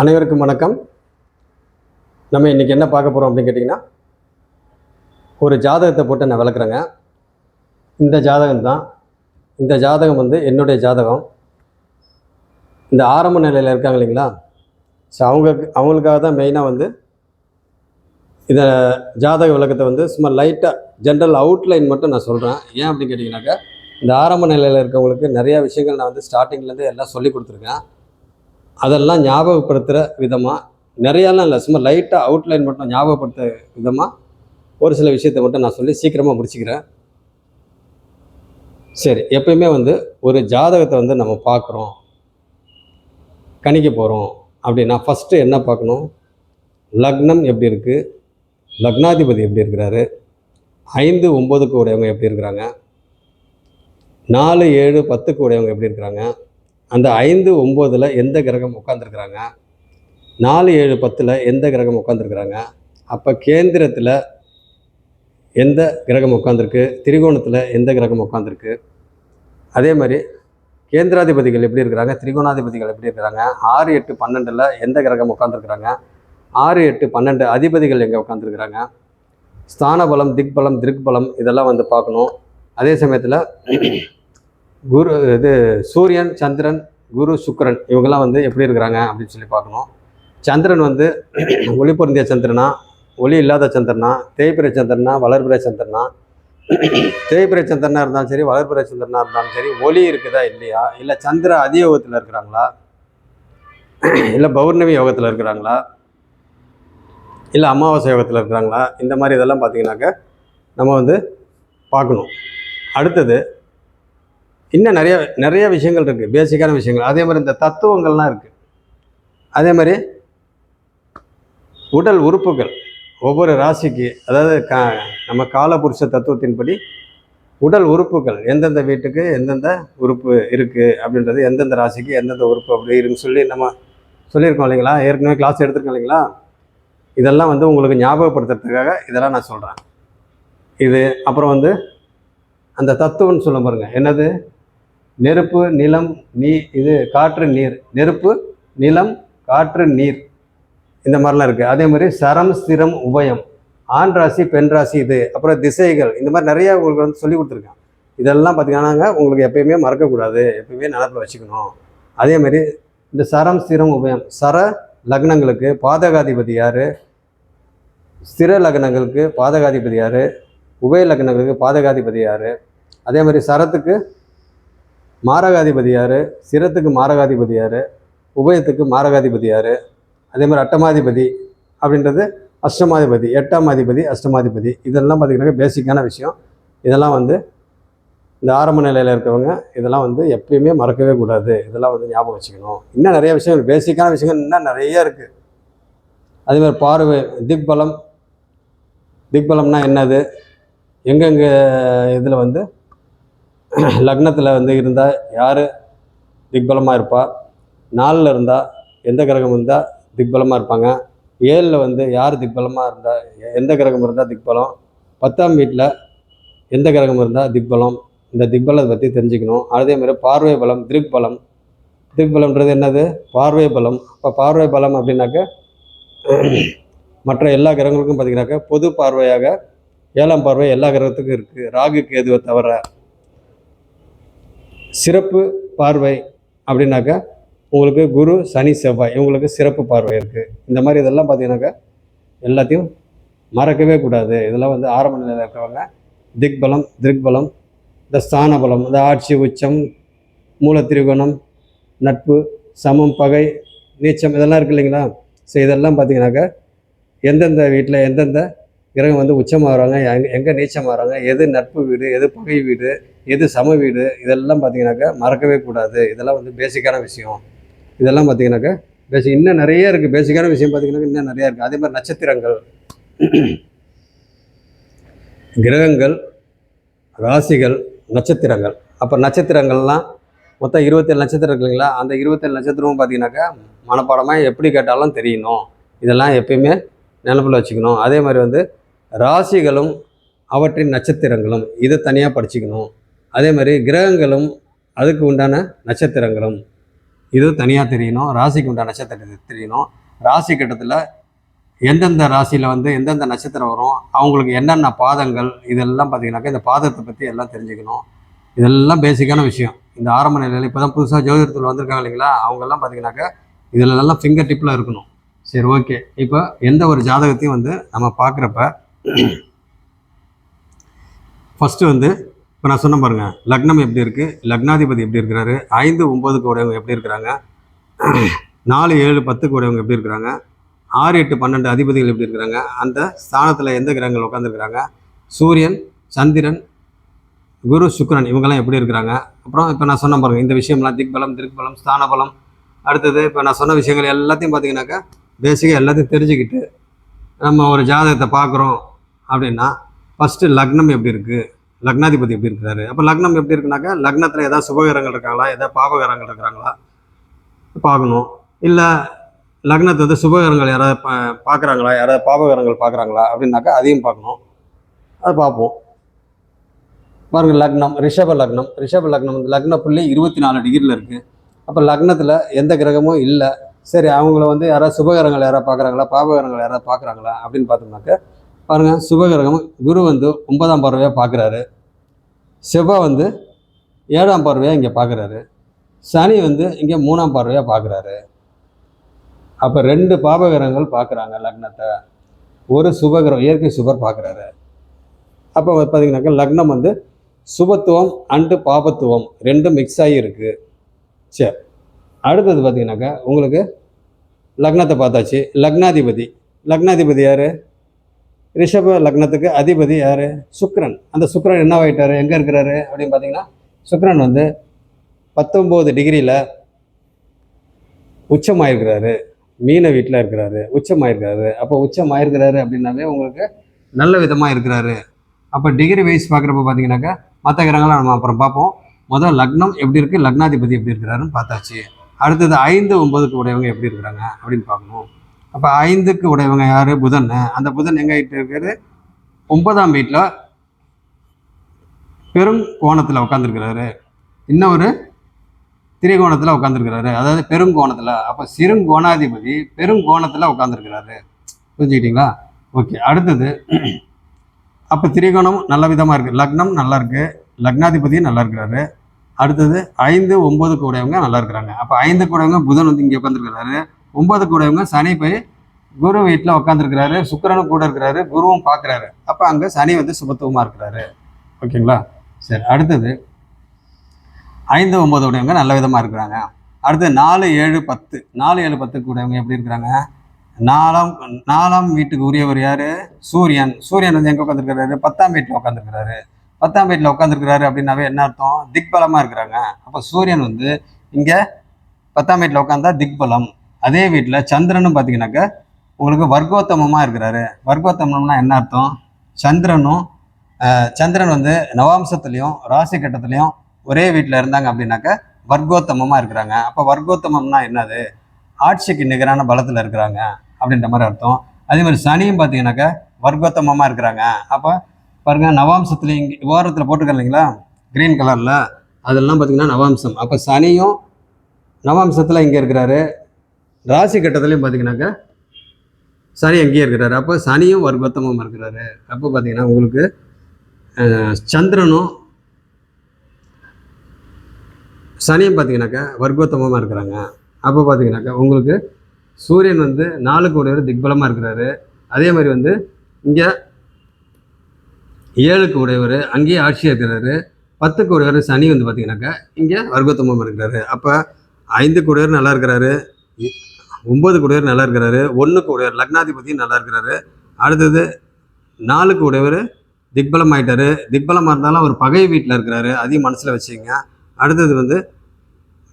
அனைவருக்கும் வணக்கம். நம்ம இன்றைக்கி என்ன பார்க்க போகிறோம் அப்படின்னு கேட்டிங்கன்னா, ஒரு ஜாதகத்தை போட்டு நான் விளக்குறேங்க. இந்த ஜாதகம் தான். இந்த ஜாதகம் என்னுடைய ஜாதகம். இந்த ஆரம்ப நிலையில் இருக்காங்க இல்லைங்களா, ஸோ அவங்களுக்காக தான் மெயினாக இதை ஜாதக விளக்கத்தை சும்மா லைட்டாக ஜென்ரல் அவுட்லைன் மட்டும் நான் சொல்கிறேன். ஏன் அப்படின்னு கேட்டிங்கனாக்கா, இந்த ஆரம்ப நிலையில் இருக்கவங்களுக்கு நிறையா விஷயங்கள் நான் ஸ்டார்டிங்லேருந்து எல்லாம் சொல்லி கொடுத்துருக்கேன். அதெல்லாம் ஞாபகப்படுத்துகிற விதமாக, நிறையாலாம் இல்லை, சும்மா லைட்டாக அவுட்லைன் மட்டும் ஞாபகப்படுத்துகிற விதமாக ஒரு சில விஷயத்தை மட்டும் நான் சொல்லி சீக்கிரமாக முடிச்சுக்கிறேன். சரி, எப்பயுமே ஒரு ஜாதகத்தை நம்ம பார்க்குறோம், கணிக்க போகிறோம் அப்படின்னா ஃபஸ்ட்டு என்ன பார்க்கணும்? லக்னம் எப்படி இருக்குது, லக்னாதிபதி எப்படி இருக்கிறாரு, 5, 9க்கு உடையவங்க எப்படி இருக்கிறாங்க, 4, 7, 10க்கு உடையவங்க எப்படி இருக்கிறாங்க, அந்த 5, 9ல் எந்த கிரகம் உட்காந்துருக்குறாங்க, 4, 7, 10ல் எந்த கிரகம் உட்காந்துருக்குறாங்க, அப்போ கேந்திரத்தில் எந்த கிரகம் உட்காந்துருக்கு, திரிகோணத்தில் எந்த கிரகம் உட்காந்துருக்கு, அதே மாதிரி கேந்திராதிபதிகள் எப்படி இருக்கிறாங்க, திரிகோணாதிபதிகள் எப்படி இருக்கிறாங்க, 6, 8, 12ல் எந்த கிரகம் உட்காந்துருக்குறாங்க, 6, 8, 12 அதிபதிகள் எங்கே உட்காந்துருக்குறாங்க, ஸ்தான பலம், திக்பலம், திருக்பலம் இதெல்லாம் பார்க்கணும். அதே சமயத்தில் குரு சூரியன், சந்திரன், குரு, சுக்கிரன் இவங்கெல்லாம் எப்படி இருக்கிறாங்க அப்படின்னு சொல்லி பார்க்கணும். சந்திரன் ஒளி பொருந்திய சந்திரனா, ஒளி இல்லாத சந்திரனா, தேய்பிறை சந்திரனா, வளர்பிறை சந்திரனா, தேய்பிறை சந்திரனாக இருந்தாலும் சரி, வளர்பிறை சந்திரனாக இருந்தாலும் சரி, ஒளி இருக்குதா இல்லையா, இல்லை சந்திர அதியோகத்தில் இருக்கிறாங்களா, இல்லை பௌர்ணமி யோகத்தில் இருக்கிறாங்களா, இல்லை அமாவாசை யோகத்தில் இருக்கிறாங்களா, இந்த மாதிரி இதெல்லாம் பார்த்தீங்கன்னாக்க நம்ம பார்க்கணும். அடுத்தது இன்னும் நிறைய விஷயங்கள் இருக்குது, பேசிக்கான விஷயங்கள். அதே மாதிரி இந்த தத்துவங்கள்லாம் இருக்குது. அதே மாதிரி உடல் உறுப்புகள் ஒவ்வொரு ராசிக்கு, அதாவது நம்ம காலபுருஷ தத்துவத்தின்படி உடல் உறுப்புகள் எந்தெந்த வீட்டுக்கு எந்தெந்த உறுப்பு இருக்குது அப்படின்றது, எந்தெந்த ராசிக்கு எந்தெந்த உறுப்பு அப்படி இருக்குன்னு சொல்லி நம்ம சொல்லியிருக்கோம் இல்லைங்களா, ஏற்கனவே கிளாஸ் எடுத்துருக்கோம் இல்லைங்களா. இதெல்லாம் உங்களுக்கு ஞாபகப்படுத்துறதுக்காக இதெல்லாம் நான் சொல்கிறேன். இது அப்புறம் அந்த தத்துவம்னு சொல்ல பாருங்க, என்னது, நெருப்பு, நிலம், காற்று, நீர், நெருப்பு, நிலம், காற்று, நீர், இந்த மாதிரிலாம் இருக்குது. அதே மாதிரி சரம், ஸ்திரம், உபயம், ஆண் ராசி, பெண் ராசி, இது அப்புறம் திசைகள், இந்த மாதிரி நிறையா உங்களுக்கு சொல்லி கொடுத்துருக்கேன். இதெல்லாம் பார்த்தீங்கன்னா உங்களுக்கு எப்பயுமே மறக்கக்கூடாது, எப்பயுமே நினப்பில் வச்சுக்கணும். அதே மாதிரி இந்த சரம், ஸ்திரம், உபயம், சர லக்னங்களுக்கு பாதகாதிபதி யார், ஸ்திர லக்னங்களுக்கு பாதகாதிபதி யார், உபய லக்னங்களுக்கு பாதகாதிபதி யார், அதே மாதிரி சரத்துக்கு மாரகாதிபதி யார், சிரத்துக்கு மாரகாதிபதி யார், உபயத்துக்கு மாரகாதிபதி யார், அதே மாதிரி அட்டமாதிபதி அப்படின்றது அஷ்டமாதிபதி, 8ஆம் அதிபதி, அஷ்டமாதிபதி, இதெல்லாம் பார்த்திங்கன்னா பேசிக்கான விஷயம். இதெல்லாம் இந்த ஆரம்ப நிலையில் இருக்கவங்க இதெல்லாம் எப்பயுமே மறக்கவே கூடாது, இதெல்லாம் ஞாபகம் வச்சுக்கணும். இன்னும் நிறைய விஷயங்கள், பேசிக்கான விஷயங்கள் இன்னும் நிறைய இருக்குது. அதேமாதிரி பார்வை, திக்பலம், திக்பலம்னா என்னது, எங்கெங்கே இதில் லக்னத்தில் இருந்தால் யார் திக்பலமாக இருப்பா, 4ல் இருந்தால் எந்த கிரகம் இருந்தால் திக்பலமாக இருப்பாங்க, 7ல் யார் திக்பலமாக இருந்தால், எந்த கிரகம் இருந்தால் திக்பலம், 10ஆம் வீட்டில் எந்த கிரகம் இருந்தால் திக்பலம், இந்த திக்பலத்தை பற்றி தெரிஞ்சுக்கணும். அதே மாதிரி பார்வை பலம், திருக்பலம், திருக்பலம்ன்றது என்னது, பார்வை பலம். இப்போ பார்வை பலம் அப்படின்னாக்க மற்ற எல்லா கிரகங்களுக்கும் பார்த்திங்கனாக்கா பொது பார்வையாக 7ஆம் பார்வை எல்லா கிரகத்துக்கும் இருக்குது, ராகு கேதுவை தவிர. சிறப்பு பார்வை அப்படின்னாக்கா உங்களுக்கு குரு, சனி, செவ்வாய் இவங்களுக்கு சிறப்பு பார்வை இருக்குது. இந்த மாதிரி இதெல்லாம் பார்த்தீங்கன்னாக்கா எல்லாத்தையும் மறக்கவே கூடாது. இதெல்லாம் ஆரம்ப நிலையில் இருக்கிறவங்க திக்பலம், திருக்பலம், இந்த ஸ்தான பலம், இந்த ஆட்சி, உச்சம், மூல திரிகோணம், நட்பு, சமம், பகை, நீச்சம், இதெல்லாம் இருக்குது இல்லைங்களா. ஸோ இதெல்லாம் பார்த்தீங்கன்னாக்கா எந்தெந்த வீட்டில் எந்தெந்த கிரகம் உச்சமாக வராங்க, எங்கே நீச்சம் வராங்க, எது நட்பு வீடு, எது பகை வீடு, எது சம வீடு, இதெல்லாம் பார்த்தீங்கன்னாக்கா மறக்கவே கூடாது. இதெல்லாம் பேசிக்கான விஷயம். இதெல்லாம் பார்த்தீங்கன்னாக்கா இன்னும் நிறைய இருக்குது, பேசிக்கான விஷயம் பார்த்தீங்கன்னா இன்னும் நிறையா இருக்குது. அதே மாதிரி நட்சத்திரங்கள், கிரகங்கள், ராசிகள், நட்சத்திரங்கள். அப்போ நட்சத்திரங்கள்லாம் மொத்தம் 27 நட்சத்திரம் இருக்கு இல்லைங்களா. அந்த 27 நட்சத்திரமும் பார்த்தீங்கன்னாக்கா மனப்பாடமாக எப்படி கேட்டாலும் தெரியணும். இதெல்லாம் எப்பயுமே நினைப்பில் வச்சுக்கணும். அதே மாதிரி ராசிகளும் அவற்றின் நட்சத்திரங்களும் இதை தனியாக படிச்சுக்கணும். அதே மாதிரி கிரகங்களும் அதுக்கு உண்டான நட்சத்திரங்களும் இது தனியாக தெரியணும். ராசிக்கு உண்டான நட்சத்திரத்தை தெரியணும். ராசி கட்டத்தில் எந்தெந்த ராசியில் வந்து எந்தெந்த நட்சத்திரம் வரும், அவங்களுக்கு என்னென்ன பாதங்கள், இதெல்லாம் பார்த்தீங்கன்னாக்கா இந்த பாதத்தை பற்றி எல்லாம் தெரிஞ்சுக்கணும். இதெல்லாம் பேசிக்கான விஷயம். இந்த ஆரம்ப நிலையில் இப்போ தான் புதுசாக ஜோதிடத்தில் வந்திருக்காங்க இல்லைங்களா, அவங்கெல்லாம் பார்த்தீங்கன்னாக்கா இதிலெல்லாம் ஃபிங்கர் டிப்பில் இருக்கணும். சரி, ஓகே. இப்போ எந்த ஒரு ஜாதகத்தையும் வந்து நம்ம பார்க்குறப்ப ஃபஸ்ட்டு வந்து இப்போ நான் சொன்ன பாருங்கள், லக்னம் எப்படி இருக்குது, லக்னாதிபதி எப்படி இருக்கிறாரு, 5, 9 கூடவங்க எப்படி இருக்கிறாங்க, 4, 7, 10 கூடவங்க எப்படி இருக்கிறாங்க, 6, 8, 12 அதிபதிகள் எப்படி இருக்கிறாங்க, அந்த ஸ்தானத்தில் எந்த கிரகங்கள் உட்காந்துருக்குறாங்க, சூரியன், சந்திரன், குரு, சுக்கிரன் இவங்கெல்லாம் எப்படி இருக்கிறாங்க. அப்புறம் இப்போ நான் சொன்ன பாருங்கள் இந்த விஷயம்லாம் திக்பலம், திருப்பலம், ஸ்தானபலம், அடுத்தது இப்போ நான் சொன்ன விஷயங்கள் எல்லாத்தையும் பார்த்தீங்கன்னாக்கா பேசிக்காக எல்லாத்தையும் தெரிஞ்சுக்கிட்டு நம்ம ஒரு ஜாதகத்தை பார்க்குறோம் அப்படின்னா ஃபஸ்ட்டு லக்னம் எப்படி இருக்குது, லக்னாதிபதி எப்படி இருக்கிறாரு. அப்போ லக்னம் எப்படி இருக்குனாக்கா லக்னத்தில் எதாவது சுபகிரகங்கள் இருக்காங்களா, எதாவது பாபகிரகங்கள் இருக்கிறாங்களா பார்க்கணும். இல்லை லக்னத்தை வந்து சுபகிரகங்கள் யாராவது பார்க்குறாங்களா, யாராவது பாபகிரகங்கள் பார்க்குறாங்களா அப்படின்னாக்கா அதையும் பார்க்கணும். அதை பார்ப்போம். பாருங்கள், லக்னம் ரிஷப லக்னம். ரிஷப லக்னம் வந்து லக்ன புள்ளி 24 டிகிரியில் இருக்குது. அப்போ லக்னத்தில் எந்த கிரகமும் இல்லை. சரி, அவங்கள வந்து யாராவது சுபகிரகங்கள் யாராவது பார்க்குறாங்களா, பாபகிரகங்கள் யாராவது பார்க்குறாங்களா அப்படின்னு பார்த்தோம்னாக்க பாருங்கள், சுபகிரகம் குரு வந்து 9ஆம் பார்வையாக பார்க்குறாரு, செவ்வாய் வந்து 7ஆம் பார்வையாக இங்கே பார்க்குறாரு, சனி வந்து இங்கே 3ஆம் பார்வையாக பார்க்குறாரு. அப்போ 2 பாபகிரகங்கள் பார்க்குறாங்க லக்னத்தை, ஒரு சுபகிரகம் இயற்கை சுபர் பார்க்குறாரு. அப்போ பார்த்தீங்கன்னாக்கா லக்னம் வந்து சுபத்துவம் அண்டு பாபத்துவம் ரெண்டும் மிக்ஸ் ஆகி இருக்குது. சரி, அடுத்தது பார்த்தீங்கன்னாக்கா உங்களுக்கு லக்னத்தை பார்த்தாச்சு. லக்னாதிபதி, லக்னாதிபதி யார், ரிஷப லக்னத்துக்கு அதிபதி யார், சுக்கிரன். அந்த சுக்கிரன் என்ன ஆகிட்டார், எங்கே இருக்கிறாரு அப்படின்னு பார்த்தீங்கன்னா சுக்கிரன் வந்து 19 டிகிரியில் உச்சமாயிருக்கிறாரு, மீன வீட்டில் இருக்கிறாரு, உச்சமாயிருக்கிறாரு. அப்போ உச்சமாயிருக்கிறாரு அப்படின்னாவே உங்களுக்கு நல்ல விதமாக இருக்கிறாரு. அப்போ டிகிரி வைஸ் பார்க்குறப்ப பார்த்தீங்கன்னாக்கா மற்ற கிரகங்களை நம்ம அப்புறம் பார்ப்போம். முதல் லக்னம் எப்படி இருக்குது, லக்னாதிபதி எப்படி இருக்கிறாருன்னு பார்த்தாச்சு. அடுத்தது 5, 9க்கு உடையவங்க எப்படி இருக்கிறாங்க அப்படின்னு பார்க்கணும். அப்போ 5க்கு உடையவங்க யார், புதன். அந்த புதன் எங்கே இருக்கிறது, 9ஆம் வீட்டில் பெரும் கோணத்தில் உட்காந்துருக்கிறாரு, இன்னும் ஒரு திரிகோணத்தில் உட்காந்துருக்கிறாரு, அதாவது பெருங்கோணத்தில். அப்போ சிறுங்கோணாதிபதி பெருங்கோணத்தில் உட்காந்துருக்கிறாரு. புரிஞ்சுக்கிட்டீங்களா? ஓகே. அடுத்தது அப்போ திரிகோணம் நல்ல விதமாக இருக்குது, லக்னம் நல்லா இருக்குது, லக்னாதிபதியும் நல்லா இருக்கிறாரு. அடுத்தது 5, 9க்கு உடையவங்க நல்லா இருக்கிறாங்க. அப்போ 5க்கு உடையவங்க புதன் வந்து இங்கே உட்காந்துருக்கிறாரு, 9க்கு உடையவங்க சனி போய் குரு வீட்டில் உட்காந்துருக்கிறாரு, சுக்கிரனும் கூட இருக்கிறாரு, குருவும் பார்க்குறாரு. அப்போ அங்கே சனி வந்து சுபத்துவமாக இருக்கிறாரு. ஓகேங்களா? சரி, அடுத்தது 5, 9 உடையவங்க நல்ல விதமாக இருக்கிறாங்க. அடுத்து 4, 7, 10 4, 7, 10க்கு உடையவங்க எப்படி இருக்கிறாங்க, 4ஆம் வீட்டுக்கு உரியவர் யார், சூரியன். சூரியன் வந்து எங்கே உட்காந்துருக்கிறாரு, 10ஆம் வீட்டில் உட்காந்துருக்கிறாரு. 10ஆம் வீட்டில் உட்காந்துருக்கிறாரு அப்படின்னாவே என்ன அர்த்தம், திக்பலமாக இருக்கிறாங்க. அப்போ சூரியன் வந்து இங்கே 10ஆம் வீட்டில் உட்காந்தா திக்பலம். அதே வீட்டில் சந்திரனும் பார்த்தீங்கன்னாக்கா உங்களுக்கு வர்க்கோத்தமமாக இருக்கிறாரு. வர்க்கோத்தமம்னா என்ன அர்த்தம், சந்திரன் வந்து நவாம்சத்துலேயும் ராசி கட்டத்துலேயும் ஒரே வீட்டில் இருந்தாங்க அப்படின்னாக்கா வர்க்கோத்தமமாக இருக்கிறாங்க. அப்போ வர்க்கோத்தமம்னா என்னது, ஆட்சிக்கு நிகரான பலத்தில் இருக்கிறாங்க அப்படின்ற மாதிரி அர்த்தம். அதே மாதிரி சனியும் பார்த்தீங்கன்னாக்கா வர்க்கோத்தமமாக இருக்கிறாங்க. அப்போ பாருங்கள், நவாம்சத்தில் இங்கே ஓரத்தில் போட்டிருக்க இல்லைங்களா க்ரீன் கலரில், அதெல்லாம் பார்த்தீங்கன்னா நவாம்சம். அப்போ சனியும் நவாம்சத்தில் இங்கே இருக்கிறாரு, ராசி கட்டத்துலையும் பார்த்தீங்கன்னாக்கா சனி எங்கேயே இருக்கிறாரு. அப்போ சனியும் வர்க்கோத்தமமாக இருக்கிறாரு. அப்போ பார்த்தீங்கன்னா உங்களுக்கு சந்திரனும் சனியும் பார்த்தீங்கன்னாக்கா வர்க்கோத்தமமாக இருக்கிறாங்க. அப்போ பார்த்தீங்கன்னாக்கா உங்களுக்கு சூரியன் வந்து 4க்கு உடையவர் திக்பலமாக இருக்கிறாரு. அதே மாதிரி வந்து இங்கே 7க்கு உடையவர் அங்கேயே ஆட்சியாக இருக்கிறாரு. 10க்கு உடையவர் சனி வந்து பார்த்தீங்கன்னாக்கா இங்கே வர்க்கோத்தமமாக இருக்கிறாரு. அப்போ 5க்கு உடையவர் நல்லா இருக்கிறாரு, 9க்கு உடையவர் நல்லா இருக்கிறாரு, 1க்கு உடையவர் லக்னாதிபதியும் நல்லா இருக்கிறாரு. அடுத்தது 4க்கு உடையவர் திக்பலம் ஆகிட்டாரு. திக்பலமாக இருந்தாலும் அவர் பகை வீட்டில் இருக்கிறாரு, அதையும் மனசில் வச்சுங்க. அடுத்தது வந்து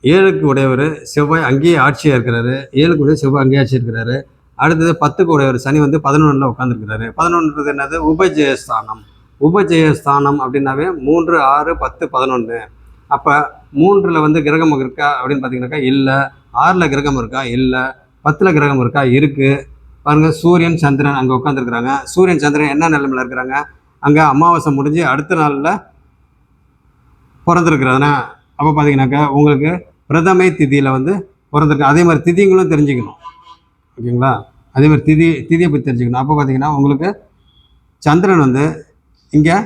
7க்கு உடையவர் செவ்வாய் அங்கேயே ஆட்சியாக இருக்கிறாரு, 7க்கு உடைய செவ்வாய் அங்கேயே ஆட்சி இருக்கிறாரு. அடுத்தது 10க்கு உடையவர் சனி வந்து 11ல் உட்காந்துருக்கிறாரு. 11ன்றது என்னது, உபஜெயஸ்தானம். உபஜெயஸ்தானம் அப்படின்னாவே 3, 6, 10, 11. அப்போ 3ல் வந்து கிரகம் இருக்கா அப்படின்னு பார்த்தீங்கன்னாக்கா இல்லை, 6ல் கிரகம் இருக்கா இல்லை, 10ல் கிரகம் இருக்கா இருக்குது. பாருங்கள், சூரியன் சந்திரன் அங்கே உட்காந்துருக்குறாங்க. சூரியன் சந்திரன் என்ன நிலைமையில் இருக்கிறாங்க, அங்கே அமாவாசை முடிஞ்சு அடுத்த நாளில் பிறந்திருக்கிறதுனா. அப்போ பார்த்தீங்கன்னாக்கா உங்களுக்கு பிரதமை திதியில் வந்து பிறந்திருக்கு. அதே மாதிரி திதிங்களும் தெரிஞ்சுக்கணும், ஓகேங்களா? அதே மாதிரி திதியை பற்றி தெரிஞ்சுக்கணும். அப்போ பார்த்தீங்கன்னா உங்களுக்கு சந்திரன் வந்து இங்கே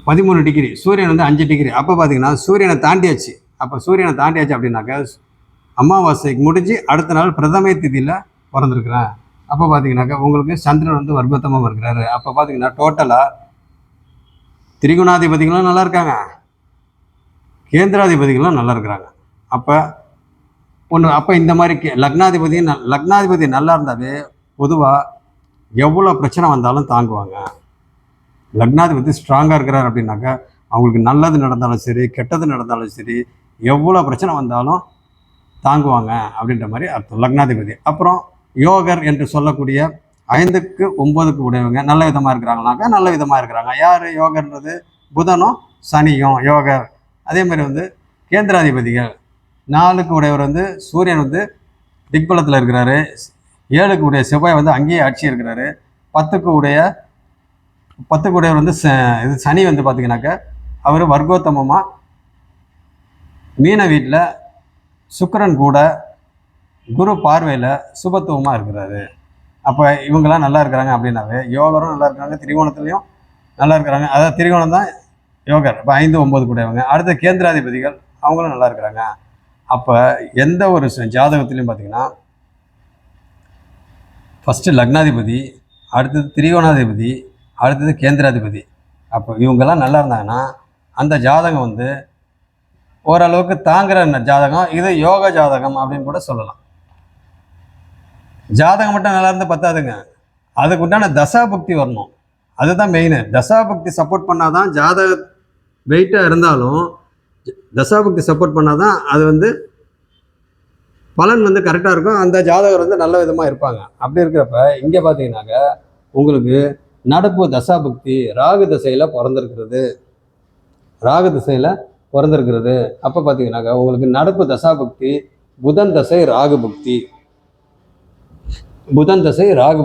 13 டிகிரி, சூரியன் வந்து 5 டிகிரி. அப்போ பார்த்தீங்கன்னா சூரியனை தாண்டியாச்சு. அப்போ சூரியனை தாண்டியாச்சு அப்படின்னாக்கா அமாவாசைக்கு முடிஞ்சு அடுத்த நாள் பிரதமை திதியில் பிறந்திருக்கிறேன். அப்போ பார்த்தீங்கன்னாக்கா உங்களுக்கு சந்திரன் வந்து வர்க்கோத்தமம் இருக்கிறாரு. அப்போ பார்த்தீங்கன்னா டோட்டலாக திரிகுணாதிபதிகளும் நல்லா இருக்காங்க, கேந்திராதிபதிகளும் நல்லா இருக்கிறாங்க. அப்போ இந்த மாதிரி லக்னாதிபதி நல்லா இருந்தாவே பொதுவாக எவ்வளோ பிரச்சனை வந்தாலும் தாங்குவாங்க. லக்னாதிபதி ஸ்ட்ராங்காக இருக்கிறார் அப்படின்னாக்கா அவங்களுக்கு நல்லது நடந்தாலும் சரி, கெட்டது நடந்தாலும் சரி, எவ்வளோ பிரச்சனை வந்தாலும் தாங்குவாங்க அப்படின்ற மாதிரி அர்த்தம் லக்னாதிபதி. அப்புறம் யோகர் என்று சொல்லக்கூடிய 5க்கு 9க்கு உடையவங்க நல்ல விதமாக இருக்கிறாங்கனாக்கா நல்ல விதமாக இருக்கிறாங்க. யார் யோகர்ன்றது? புதனும் சனியும் யோகர். அதே மாதிரி வந்து கேந்திராதிபதிகள் 4க்கு உடையவர் வந்து சூரியன் வந்து திக்பலத்தில் இருக்கிறாரு. 7க்கு உடைய செவ்வாய் வந்து அங்கேயே ஆட்சி இருக்கிறாரு. 10க்கு உடையவர் வந்து இது சனி வந்து பார்த்தீங்கன்னாக்கா அவர் வர்க்கோத்தமமாக மீன வீட்டில் சுக்கிரன் கூட குரு பார்வையில் சுபத்துவமாக இருக்கிறாரு. அப்போ இவங்கெல்லாம் நல்லா இருக்கிறாங்க அப்படின்னாவே யோகரும் நல்லா இருக்கிறாங்க, திரிகோணத்துலேயும் நல்லா இருக்கிறாங்க. அதாவது திரிகோணம் தான் யோகர். இப்போ 5, 9 கூடியவங்க. அடுத்த கேந்திராதிபதிகள் அவங்களும் நல்லா இருக்கிறாங்க. அப்போ எந்த ஒரு ஜாதகத்துலேயும் பார்த்தீங்கன்னா ஃபஸ்ட்டு லக்னாதிபதி, அடுத்தது திரிகோணாதிபதி, அடுத்தது கேந்திராதிபதி. அப்போ இவங்கெல்லாம் நல்லா இருந்தாங்கன்னா அந்த ஜாதகம் வந்து ஓரளவுக்கு தாங்குற ஜாதகம். இது யோக ஜாதகம் அப்படின்னு கூட சொல்லலாம். ஜாதகம் மட்டும் நல்லா இருந்து பத்தாதுங்க, அதுக்கு உண்டான தசாபக்தி வரணும். அதுதான் மெயின். தசாபக்தி சப்போர்ட் பண்ணாதான் ஜாதக வெயிட்டாக இருந்தாலும் தசாபக்தி சப்போர்ட் பண்ணாதான் அது வந்து பலன் வந்து கரெக்டாக இருக்கும். அந்த ஜாதகர் வந்து நல்ல விதமாக இருப்பாங்க. அப்படி இருக்கிறப்ப இங்கே பார்த்தீங்கன்னாக்க உங்களுக்கு நடப்பு தசாபக்தி ராகு திசையில் பிறந்திருக்கிறது. அப்போ பார்த்தீங்கன்னாக்கா உங்களுக்கு நடப்பு தசாபக்தி புதன் தசை ராகு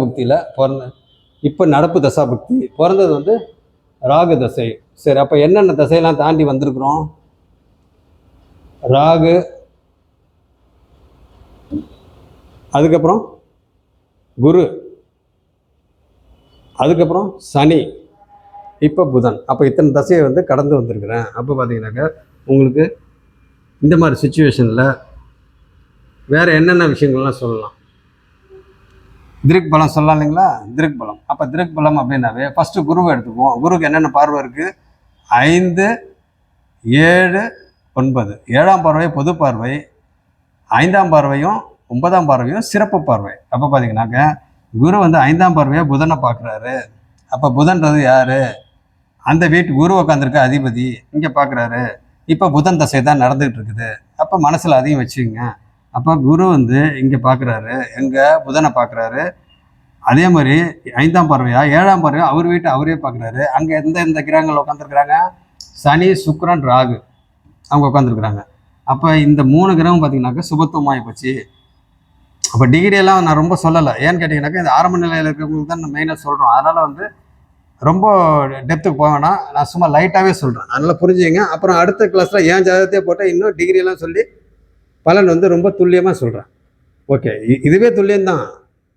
பக்தியில் பிறந்த இப்போ நடப்பு தசாபக்தி பிறந்தது வந்து ராகு தசை. சரி, அப்போ என்னென்ன தசையெல்லாம் தாண்டி வந்திருக்கிறோம்? ராகு, அதுக்கப்புறம் குரு, அதுக்கப்புறம் சனி, இப்போ புதன். அப்போ இத்தனை தசையை வந்து கடந்து வந்திருக்கிறேன். அப்போ பார்த்தீங்கன்னாக்கா உங்களுக்கு இந்த மாதிரி சுச்சுவேஷனில் வேறு என்னென்ன விஷயங்கள்லாம் சொல்லலாம்? திருக் பலம் சொல்லலாம் இல்லைங்களா? திருக் பலம். அப்போ திருக் பலம் அப்படின்னாவே ஃபஸ்ட்டு குருவை எடுத்துக்குவோம். குருவுக்கு என்னென்ன பார்வை இருக்குது? 5, 7, 9. 7ஆம் பார்வை பொது பார்வை, 5ஆம் பார்வையும் 9ஆம் பார்வையும் சிறப்பு பார்வை. அப்போ பார்த்தீங்கன்னாக்க குரு வந்து 5ஆம் பார்வையாக புதனை பார்க்குறாரு. அப்போ புதன்றது யார்? அந்த வீட்டு குரு உட்காந்துருக்க அதிபதி இங்கே பார்க்குறாரு. இப்போ புதன் தசை தான் நடந்துகிட்டு இருக்குது. அப்போ மனசில் அதையும் வச்சுக்கோங்க. அப்போ குரு வந்து இங்கே பார்க்குறாரு, எங்கே புதனை பார்க்குறாரு. அதே மாதிரி 5ஆம் பார்வையா 7ஆம் பார்வையா அவர் வீட்டை அவரே பார்க்குறாரு. அங்கே எந்த கிரகங்கள் உட்காந்துருக்குறாங்க? சனி, சுக்கிரன், ராகு அவங்க உட்காந்துருக்குறாங்க. அப்போ இந்த 3 கிரகம் பார்த்தீங்கன்னாக்கா சுபத்துவமாகி போச்சு. அப்போ டிகிரியெல்லாம் நான் ரொம்ப சொல்லலை. ஏன்னு கேட்டிங்கனாக்கா இந்த ஆரம்ப நிலையில் இருக்கிறவங்களுக்கு தான் மெயினாக சொல்கிறோம். அதனால் வந்து ரொம்ப டெப்த்துக்கு போவேன்னா நான் சும்மா லைட்டாகவே சொல்கிறேன். அதனால் புரிஞ்சுங்க. அப்புறம் அடுத்த கிளாஸில் ஏன் ஜாதகத்தையே போட்டால் இன்னும் டிகிரியெல்லாம் சொல்லி பலன் வந்து ரொம்ப துல்லியமாக சொல்கிறேன். ஓகே, இதுவே துல்லியம்தான்,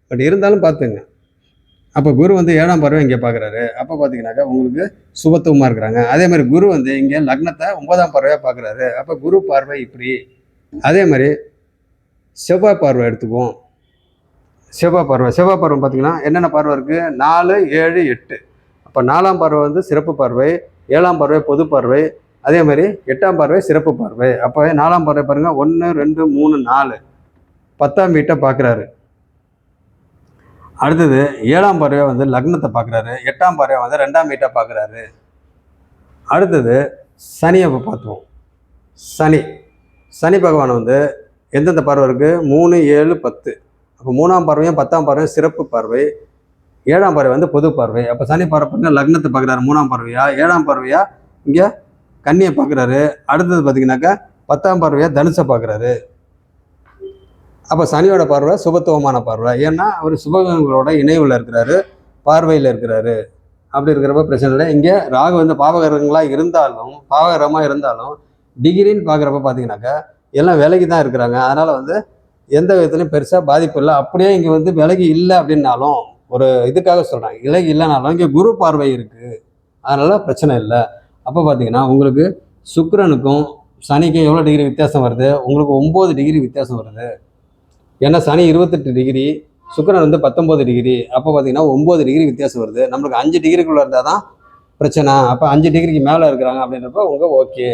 பட் இருந்தாலும் பார்த்துங்க. அப்போ குரு வந்து 7ஆம் பார்வை இங்கே பார்க்குறாரு. அப்போ பார்த்தீங்கன்னாக்கா உங்களுக்கு சுபத்துவமாக இருக்கிறாங்க. அதே மாதிரி குரு வந்து இங்கே லக்னத்தை 9ஆம் பார்வையாக பார்க்குறாரு. அப்போ குரு பார்வை இப்படி. அதே மாதிரி செவ்வாய் பார்வை எடுத்துக்குவோம். செவ்வாய் பார்வை பார்த்தீங்கன்னா என்னென்ன பார்வை இருக்குது? 4, 7, 8. அப்போ 4ஆம் பார்வை வந்து சிறப்பு பார்வை, 7ஆம் பார்வை பொது பார்வை, அதே மாதிரி 8ஆம் பார்வை சிறப்பு பார்வை. அப்போ 4ஆம் பார்வை பாருங்கள், 1, 2, 3, 4 10ஆம் வீட்டை பார்க்குறாரு. அடுத்தது 7ஆம் பார்வையை வந்து லக்னத்தை பார்க்குறாரு. 8ஆம் பார்வையை வந்து 2ஆம் வீட்டை பார்க்குறாரு. அடுத்தது சனியை பார்த்துவோம். சனி பகவான் வந்து எந்தெந்த பார்வை இருக்குது? 3, 7, 10. அப்போ 3ஆம் பார்வையும் 10ஆம் பார்வையும் சிறப்பு பார்வை, 7ஆம் பார்வை வந்து பொது பார்வை. அப்போ சனி பார்வை பார்த்தீங்கன்னா லக்னத்தை பார்க்குறாரு 3ஆம் பார்வையா, 7ஆம் பார்வையா இங்கே கன்னியை பார்க்குறாரு. அடுத்தது பார்த்தீங்கன்னாக்கா 10ஆம் பார்வையா தனுசை பார்க்குறாரு. அப்போ சனியோட பார்வை சுபத்துவமான பார்வை. ஏன்னா அவர் சுபங்களோட இணைவில் இருக்கிறாரு, பார்வையில் இருக்கிறாரு. அப்படி இருக்கிறப்ப பிரச்சனை இல்லை. இங்கே ராகு வந்து பாவகரமாக இருந்தாலும் டிகிரின்னு பார்க்குறப்ப பார்த்தீங்கன்னாக்கா எல்லாம் விலகி தான் இருக்கிறாங்க. அதனால் வந்து எந்த விதத்துலையும் பெருசாக பாதிப்பு இல்லை. அப்படியே இங்கே வந்து விலகி இல்லை அப்படின்னாலும் ஒரு இதுக்காக சொல்கிறேன், விலகி இல்லைனாலும் இங்கே குரு பார்வை இருக்குது, அதனால் பிரச்சனை இல்லை. அப்போ பார்த்தீங்கன்னா உங்களுக்கு சுக்கிரனுக்கும் சனிக்கும் எவ்வளோ டிகிரி வித்தியாசம் வருது? உங்களுக்கு 9 டிகிரி வித்தியாசம் வருது. ஏன்னா சனி 28 டிகிரி, சுக்கிரன் வந்து 19 டிகிரி. அப்போ பார்த்தீங்கன்னா 9 டிகிரி வித்தியாசம் வருது. நம்மளுக்கு 5 டிகிரிக்குள்ளே இருந்தால் தான் பிரச்சனை. அப்போ 5 டிகிரிக்கு மேலே இருக்கிறாங்க அப்படின்றப்ப உங்கள் ஓகே.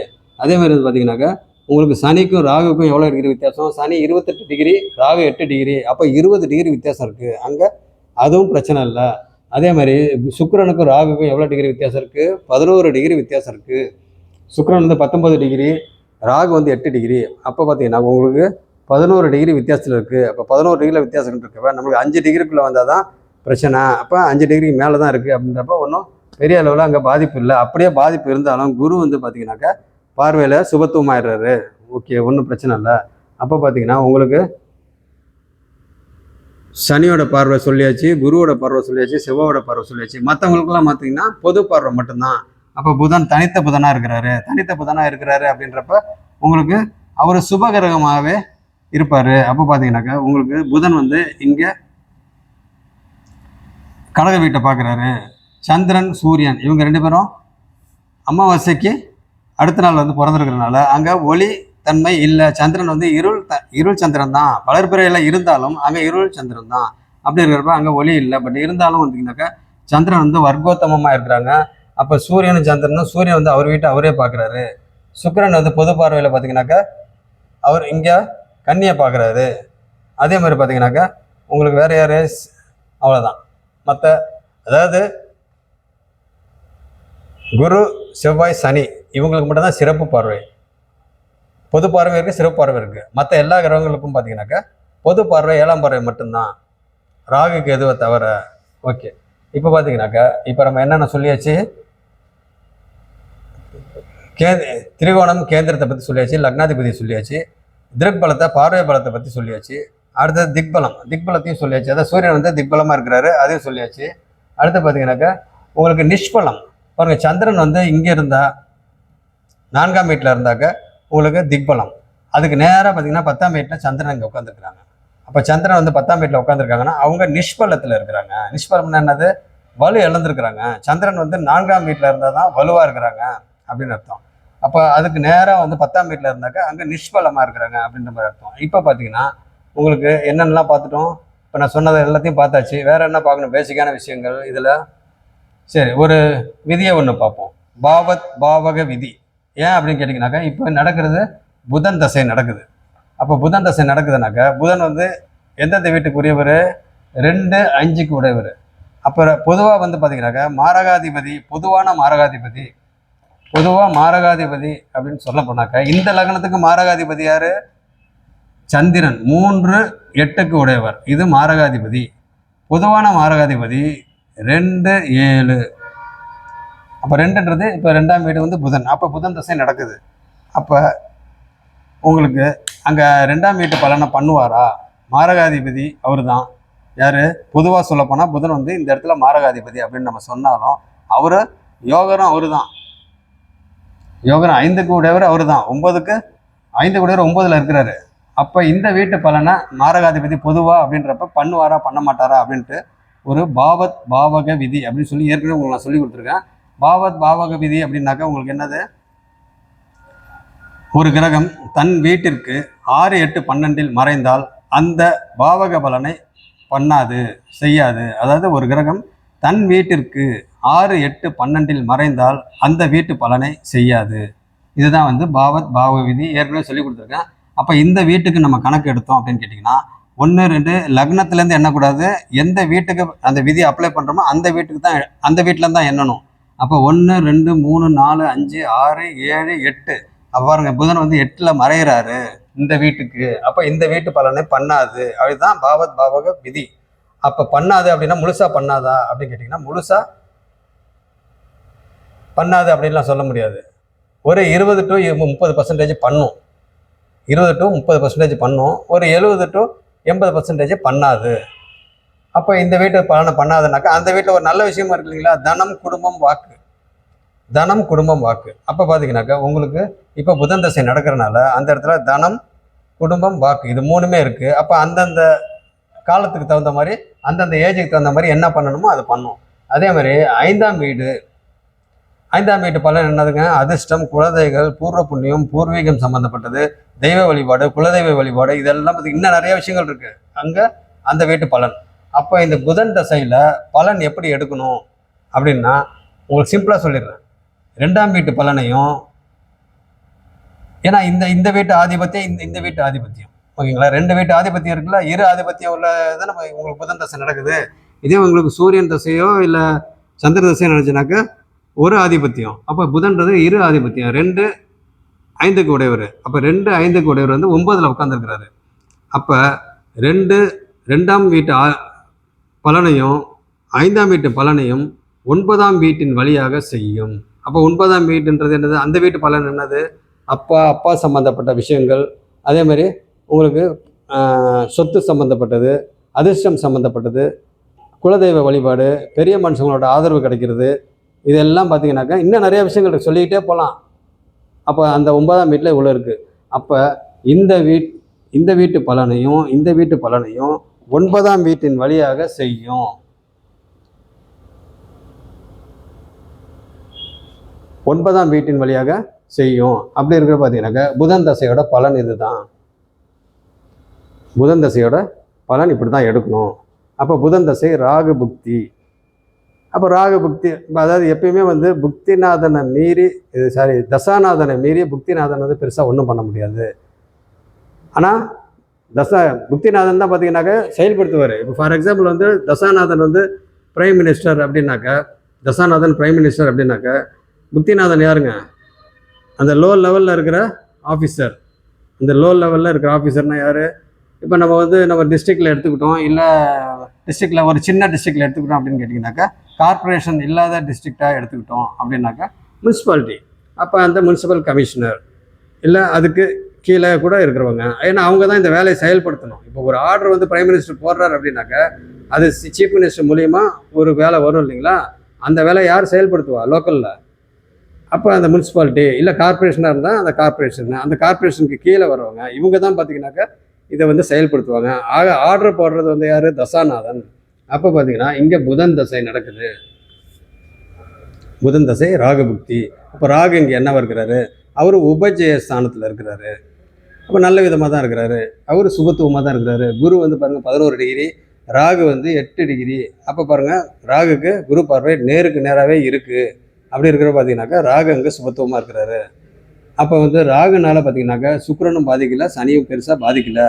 அதேமாதிரி வந்து பார்த்தீங்கன்னாக்கா உங்களுக்கு சனிக்கும் ராகுக்கும் எவ்வளோ டிகிரி வித்தியாசம்? சனி 28 டிகிரி, ராகு 8 டிகிரி. அப்போ 20 டிகிரி வித்தியாசம் இருக்குது. அங்கே அதுவும் பிரச்சனை இல்லை. அதே மாதிரி சுக்கிரனுக்கும் ராகுக்கும் எவ்வளோ டிகிரி வித்தியாசம் இருக்குது? 11 டிகிரி வித்தியாசம் இருக்குது. சுக்கிரன் வந்து 19 டிகிரி, ராகு வந்து 8 டிகிரி. அப்போ பார்த்தீங்கன்னா உங்களுக்கு 11 டிகிரி வித்தியாசத்தில் இருக்குது. அப்போ 11 டிகிரியில் வித்தியாசம் இருக்கவே நம்மளுக்கு 5 டிகிரிக்குள்ளே வந்தால் தான் பிரச்சனை. அப்போ 5 டிகிரிக்கு மேலே தான் இருக்குது அப்படின்றப்ப ஒன்றும் பெரிய அளவில் அங்கே பாதிப்பு இல்லை. அப்படியே பாதிப்பு இருந்தாலும் குரு வந்து பார்த்தீங்கன்னாக்கா பார்வையில் சுபத்துவமாயிடுறாரு. ஓகே, ஒன்றும் பிரச்சனை இல்லை. அப்போ பார்த்தீங்கன்னா உங்களுக்கு சனியோட பார்வை சொல்லியாச்சு, குருவோட பார்வை சொல்லியாச்சு, செவ்வாயோட பார்வை சொல்லியாச்சு. மற்றவங்களுக்குலாம் பார்த்தீங்கன்னா பொது பார்வை மட்டும்தான். அப்போ புதன் தனித்த புதனாக இருக்கிறாரு அப்படின்றப்ப உங்களுக்கு அவர் சுபகிரகமாகவே இருப்பார். அப்போ பார்த்தீங்கன்னாக்கா உங்களுக்கு புதன் வந்து இங்கே கடக வீட்டை பார்க்குறாரு. சந்திரன் சூரியன் இவங்க 2 பேரும் அமாவாசைக்கு அடுத்த நாள் வந்து பிறந்திருக்கிறதுனால அங்கே ஒளி தன்மை இல்லை. சந்திரன் வந்து இருள் சந்திரன் தான். வளர்பிறையில் இருந்தாலும் அங்கே இருள் சந்திரன் தான். அப்படி இருக்கிறப்ப அங்கே ஒளி இல்லை. பட் இருந்தாலும் வந்தீங்கன்னாக்கா சந்திரன் வந்து வர்க்கோத்தமமாக இருக்கிறாங்க. அப்போ சூரியன் வந்து அவர் வீட்டை அவரே பார்க்குறாரு. சுக்கிரன் வந்து பொது பார்வையில் பார்த்தீங்கன்னாக்கா அவர் இங்கே கன்னியை பார்க்குறாரு. அதே மாதிரி பார்த்தீங்கன்னாக்கா உங்களுக்கு வேறு யார்? அவ்வளோதான். மற்ற அதாவது குரு செவ்வாய் சனி இவங்களுக்கு மட்டும்தான் சிறப்பு பார்வை. பொது பார்வை இருக்குது, சிறப்பு பார்வை இருக்குது. மற்ற எல்லா கிரகங்களுக்கும் பார்த்தீங்கன்னாக்கா பொது பார்வை 7ஆம் பார்வை மட்டும்தான், ராகுக்கு எதுவை தவிர. ஓகே, இப்போ பார்த்தீங்கன்னாக்கா இப்போ நம்ம என்னென்ன சொல்லியாச்சு? திரிகோணம் கேந்திரத்தை பற்றி சொல்லியாச்சு, லக்னாதிபதி சொல்லியாச்சு, திருக்பலத்தை பார்வை பலத்தை பற்றி சொல்லியாச்சு. அடுத்தது திக்பலத்தையும் சொல்லியாச்சு. அதாவது சூரியன் வந்து திக்பலமாக இருக்கிறாரு, அதையும் சொல்லியாச்சு. அடுத்து பார்த்தீங்கன்னாக்கா உங்களுக்கு நிஷ்பலம் பாருங்கள். சந்திரன் வந்து இங்கே இருந்தால் 4ஆம் வீட்டில் இருந்தாக்க உங்களுக்கு திக்பலம். அதுக்கு நேராக பார்த்தீங்கன்னா 10ஆம் வீட்டில் சந்திரன் இங்கே உட்காந்துருக்குறாங்க. அப்போ சந்திரன் வந்து 10ஆம் வீட்டில் உட்காந்துருக்காங்கன்னா அவங்க நிஷ்பலத்தில் இருக்கிறாங்க. நிஷ்பலம்னா என்னது? வலு இழந்திருக்கிறாங்க. சந்திரன் வந்து 4ஆம் வீட்டில் இருந்தால் தான் வலுவாக இருக்கிறாங்க அப்படின்னு அர்த்தம். அப்போ அதுக்கு நேராக வந்து 10ஆம் வீட்டில் இருந்தாக்க அங்கே நிஷ்பலமாக இருக்கிறாங்க அப்படின்ற மாதிரி அர்த்தம். இப்போ பார்த்தீங்கன்னா உங்களுக்கு என்னென்னலாம் பார்த்துட்டோம்? இப்போ நான் சொன்னதை எல்லாத்தையும் பார்த்தாச்சு. வேறு என்ன பார்க்கணும்? பேசிக்கான விஷயங்கள் இதில். சரி, ஒரு விதியை ஒன்று பார்ப்போம். பாவக விதி. ஏன் அப்படின்னு கேட்டிங்கனாக்கா இப்போ நடக்கிறது புதன் தசை நடக்குது. அப்போ புதன் தசை நடக்குதுனாக்கா புதன் வந்து எந்தெந்த வீட்டுக்கு உரியவர்? 2, 5க்கு உடையவர். அப்புறம் பொதுவாக வந்து பார்த்தீங்கன்னாக்கா மாரகாதிபதி, பொதுவாக மாரகாதிபதி அப்படின்னு சொல்ல போனாக்கா இந்த லக்னத்துக்கு மாரகாதிபதி யார்? சந்திரன் 3, 8க்கு உடையவர். இது மாரகாதிபதி. பொதுவான மாரகாதிபதி 2, 7. அப்போ 2ன்றது இப்போ 2ஆம் வீடு வந்து புதன். அப்போ புதன் தசை நடக்குது. அப்போ உங்களுக்கு அங்கே 2ஆம் வீட்டு பலனை பண்ணுவாரா? மாரகாதிபதி அவர் தான். யார்? பொதுவாக சொல்லப்போனால் புதன் வந்து இந்த இடத்துல மாரகாதிபதி அப்படின்னு நம்ம சொன்னாலும் அவர் யோகரும் அவர் தான். யோகரம் 5க்கு உடையவர் அவர் தான். 9க்கு 5க்கு உடையவர் 9ல் இருக்கிறாரு. அப்போ இந்த வீட்டு பலனை மாரகாதிபதி பொதுவாக அப்படின்றப்ப பண்ணுவாரா பண்ண மாட்டாரா அப்படின்ட்டு ஒரு பாவக விதி அப்படின்னு சொல்லி ஏற்கனவே உங்களுக்கு நான் சொல்லி கொடுத்துருக்கேன். பாவக விதி அப்படின்னாக்கா உங்களுக்கு என்னது? ஒரு கிரகம் தன் வீட்டிற்கு 6, 8, 12 மறைந்தால் அந்த பாவக பலனை செய்யாது. அதாவது ஒரு கிரகம் தன் வீட்டிற்கு 6, 8, 12 மறைந்தால் அந்த வீட்டு பலனை செய்யாது. இதுதான் வந்து பாவக விதி. ஏற்கனவே சொல்லி கொடுத்துருக்கேன். அப்போ இந்த வீட்டுக்கு நம்ம கணக்கு எடுத்தோம் அப்படின்னு கேட்டிங்கன்னா 1, 2 லக்னத்துலேருந்து எண்ணக்கூடாது. எந்த வீட்டுக்கு அந்த விதியை அப்ளை பண்ணுறோமோ அந்த வீட்டில் தான் எண்ணணும். அப்போ 1, 2, 3, 4, 5, 6, 7, 8. அப்போ பாருங்க புதன் வந்து 8ல் மறைகிறாரு இந்த வீட்டுக்கு. அப்போ இந்த வீட்டு பலனை பண்ணாது. அதுதான் பாவக விதி. அப்போ பண்ணாது அப்படின்னா முழுசாக பண்ணாதா அப்படின்னு கேட்டிங்கன்னா முழுசாக பண்ணாது அப்படின்லாம் சொல்ல முடியாது. ஒரு 20 to 30% பண்ணும். 20 to 30% பண்ணும். ஒரு 70 to 80% பண்ணாது. அப்போ இந்த வீட்டு பலனை பண்ணாதனாக்கா அந்த வீட்டில் ஒரு நல்ல விஷயமா இருக்கு இல்லைங்களா, தனம் குடும்பம் வாக்கு. தனம் குடும்பம் வாக்கு. அப்போ பார்த்தீங்கன்னாக்கா உங்களுக்கு இப்போ புதன் தசை நடக்கிறனால அந்த இடத்துல தனம் குடும்பம் வாக்கு இது மூணுமே இருக்குது. அப்போ அந்தந்த காலத்துக்கு தகுந்த மாதிரி அந்தந்த ஏஜுக்கு தகுந்த மாதிரி என்ன பண்ணணுமோ அதை பண்ணும். அதே மாதிரி ஐந்தாம் வீட்டு பலன் என்னதுங்க, அதிர்ஷ்டம், குலதெய்வங்கள், பூர்வ புண்ணியம், பூர்வீகம் சம்மந்தப்பட்டது, தெய்வ வழிபாடு, குலதெய்வ வழிபாடு, இதெல்லாம் இன்னும் நிறைய விஷயங்கள் இருக்குது அங்கே அந்த வீட்டு பலன். அப்போ இந்த புதன் தசையில் பலன் எப்படி எடுக்கணும் அப்படின்னா உங்களுக்கு சிம்பிளாக சொல்லிடுறேன். 2ஆம் வீட்டு பலனையும், ஏன்னா இந்த வீட்டு ஆதிபத்தியம் இந்த வீட்டு ஆதிபத்தியம் ஓகேங்களா, 2 வீட்டு ஆதிபத்தியம் இருக்குல்ல, இரு ஆதிபத்தியம் உள்ள தான் நம்ம உங்களுக்கு புதன் தசை நடக்குது. இதே உங்களுக்கு சூரியன் தசையோ இல்லை சந்திர தசையோ நினச்சினாக்கா ஒரு ஆதிபத்தியம். அப்போ புதன்றது இரு ஆதிபத்தியம், 2 5க்கு உடையவர். அப்போ 2 5க்கு உடையவர் வந்து 9ல் உட்காந்துருக்கிறாரு. அப்போ 2ஆம் வீட்டு பலனையும் 5ஆம் வீட்டு பலனையும் 9ஆம் வீட்டின் வழியாக செய்யும். அப்போ 9ஆம் வீட்டுன்றது என்னது, அந்த வீட்டு பலன் என்னது, அப்பா சம்மந்தப்பட்ட விஷயங்கள், அதே மாதிரி உங்களுக்கு சொத்து சம்மந்தப்பட்டது, அதிர்ஷ்டம் சம்மந்தப்பட்டது, குலதெய்வ வழிபாடு, பெரிய மனுஷங்களோட ஆதரவு கிடைக்கிறது, இதெல்லாம் பார்த்தீங்கன்னாக்கா இன்னும் நிறைய விஷயங்கள் சொல்லிக்கிட்டே போகலாம். அப்போ அந்த 9ஆம் வீட்டில் இவ்வளோ இருக்குது. அப்போ இந்த வீட்டு பலனையும் 9ஆம் வீட்டின் வழியாக செய்யும். 9ஆம் வீட்டின் வழியாக செய்யும். அப்படி இருக்கிற பார்த்தீங்கன்னாக்கா புதன் தசையோட பலன் இதுதான். புதன் தசையோட பலன் இப்படி தான் எடுக்கணும். அப்போ புதன் தசை ராகு புக்தி. அப்போ ராகு புக்தி, அதாவது எப்பயுமே வந்து புக்திநாதனை மீறி தசாநாதனை மீறி புக்திநாதன் வந்து பெருசாக ஒன்றும் பண்ண முடியாது. ஆனால் புக்திநாதன் தான் பார்த்தீங்கன்னாக்கா செயல்படுத்துவார். இப்போ ஃபார் எக்ஸாம்பிள் வந்து தசாநாதன் வந்து பிரைம் மினிஸ்டர் அப்படின்னாக்கா, தசாநாதன் பிரைம் மினிஸ்டர் அப்படின்னாக்கா, புக்திநாதன் யாருங்க, அந்த லோ லெவலில் இருக்கிற ஆஃபீஸர். இந்த லோ லெவலில் இருக்கிற ஆஃபீஸர்னால் யார், இப்போ நம்ம டிஸ்ட்ரிக்டில் எடுத்துக்கிட்டோம், இல்லை டிஸ்ட்ரிக்டில் ஒரு சின்ன டிஸ்ட்ரிக்டில் எடுத்துக்கிட்டோம் அப்படின்னு கேட்டிங்கனாக்கா, கார்பரேஷன் இல்லாத டிஸ்ட்ரிக்டாக எடுத்துக்கிட்டோம் அப்படின்னாக்கா முனிசிபாலிட்டி. அப்போ அந்த முனிசிபல் கமிஷனர் இல்லை அதுக்கு கீழே கூட இருக்கிறவங்க, ஏன்னா அவங்க தான் இந்த வேலையை செயல்படுத்தணும். இப்போ ஒரு ஆர்டர் வந்து பிரைம் மினிஸ்டர் போடுறாரு அப்படின்னாக்கா அது சீஃப் மினிஸ்டர் மூலிமா ஒரு வேலை வரும் இல்லைங்களா, அந்த வேலை யார் செயல்படுத்துவா லோக்கலில். அப்போ அந்த முனிசிபாலிட்டி இல்லை கார்பரேஷனாக இருந்தால் அந்த கார்பரேஷனுக்கு கீழே வரவங்க இவங்க தான் பார்த்தீங்கன்னாக்கா இதை வந்து செயல்படுத்துவாங்க. ஆர்டர் போடுறது வந்து யார், தசாநாதன். அப்போ பார்த்தீங்கன்னா இங்கே புதன் தசை நடக்குது, புதன் தசை ராகு புக்தி. அப்போ ராகு இங்கே என்னவா இருக்கிறாரு, அவர் உபஜய ஸ்தானத்தில் இருக்கிறாரு. அப்போ நல்ல விதமாக தான் இருக்கிறாரு, அவர் சுபத்துவமாக தான் இருக்கிறாரு. குரு வந்து பாருங்கள் 11 டிகிரி, ராகு வந்து 8 டிகிரி. அப்போ பாருங்கள் ராகுக்கு குரு பார்வை நேருக்கு நேராகவே இருக்குது. அப்படி இருக்கிற பார்த்தீங்கன்னாக்கா ராகு அங்கே சுபத்துவமாக இருக்கிறாரு. அப்போ வந்து ராகுனால பார்த்தீங்கன்னாக்கா சுக்கிரனும் பாதிக்கலை, சனியும் பெருசாக பாதிக்கலை.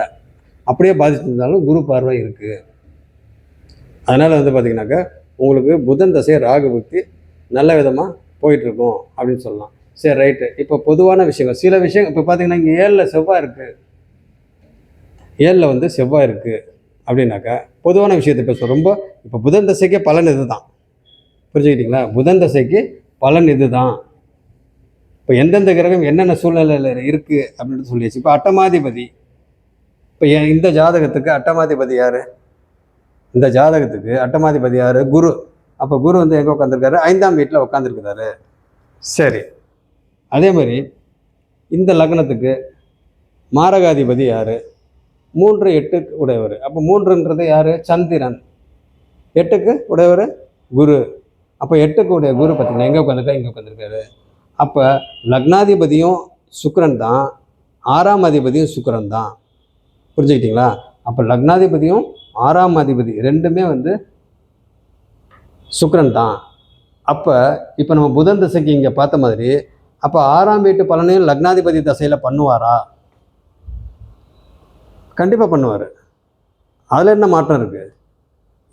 அப்படியே பாதிச்சிருந்தாலும் குரு பார்வை இருக்குது. அதனால் வந்து பார்த்தீங்கன்னாக்கா உங்களுக்கு புதன் தசை ராகு புக்தி நல்ல விதமாக போயிட்டுருக்கும் அப்படின்னு சொல்லலாம். சரி, ரைட்டு. இப்போ பொதுவான விஷயங்கள் சில விஷயம் இப்போ பார்த்தீங்கன்னா இங்கே 7ல் செவ்வாய் இருக்குது, 7ல் வந்து செவ்வாய் இருக்குது அப்படின்னாக்கா பொதுவான விஷயத்தை பேசுவோம். ரொம்ப இப்போ புதன் தசைக்கே பலன் இது தான், புரிஞ்சுக்கிட்டிங்களா, புதன் தசைக்கு பலன் இது தான். இப்போ எந்தெந்த கிரகம் என்னென்ன சூழ்நிலையில் இருக்குது அப்படின்னு சொல்லிடுச்சு. இப்போ அட்டமாதிபதி, இப்போ இந்த ஜாதகத்துக்கு அட்டமாதிபதி யார், இந்த ஜாதகத்துக்கு அட்டமாதிபதி யார், குரு. அப்போ குரு வந்து எங்கே உட்காந்துருக்காரு, 5ஆம் வீட்டில் உட்காந்துருக்கிறாரு. சரி, அதே மாதிரி இந்த லக்னத்துக்கு மாரகாதிபதி யார், 3 8க்கு உடையவர். அப்போ 3ன்றது யார், சந்திரன். 8க்கு உடையவர் குரு. அப்போ 8க்கு உடைய குரு பார்த்தீங்கன்னா எங்கே உட்காந்துருக்கா, இங்கே உட்காந்துருக்காரு. அப்போ லக்னாதிபதியும் சுக்கிரன் தான், 6ஆம் அதிபதியும் சுக்கிரன் தான். புரிஞ்சுக்கிட்டீங்களா. அப்போ லக்னாதிபதியும் 6ஆம் அதிபதி ரெண்டுமே வந்து சுக்கிரன் தான். அப்போ இப்போ நம்ம புதன் தசைக்கு இங்கே பார்த்த மாதிரி அப்போ 6ஆம் வீட்டு பலனையும் லக்னாதிபதி தசையில் பண்ணுவாரா, கண்டிப்பாக பண்ணுவார். அதில் என்ன மாற்றம் இருக்குது,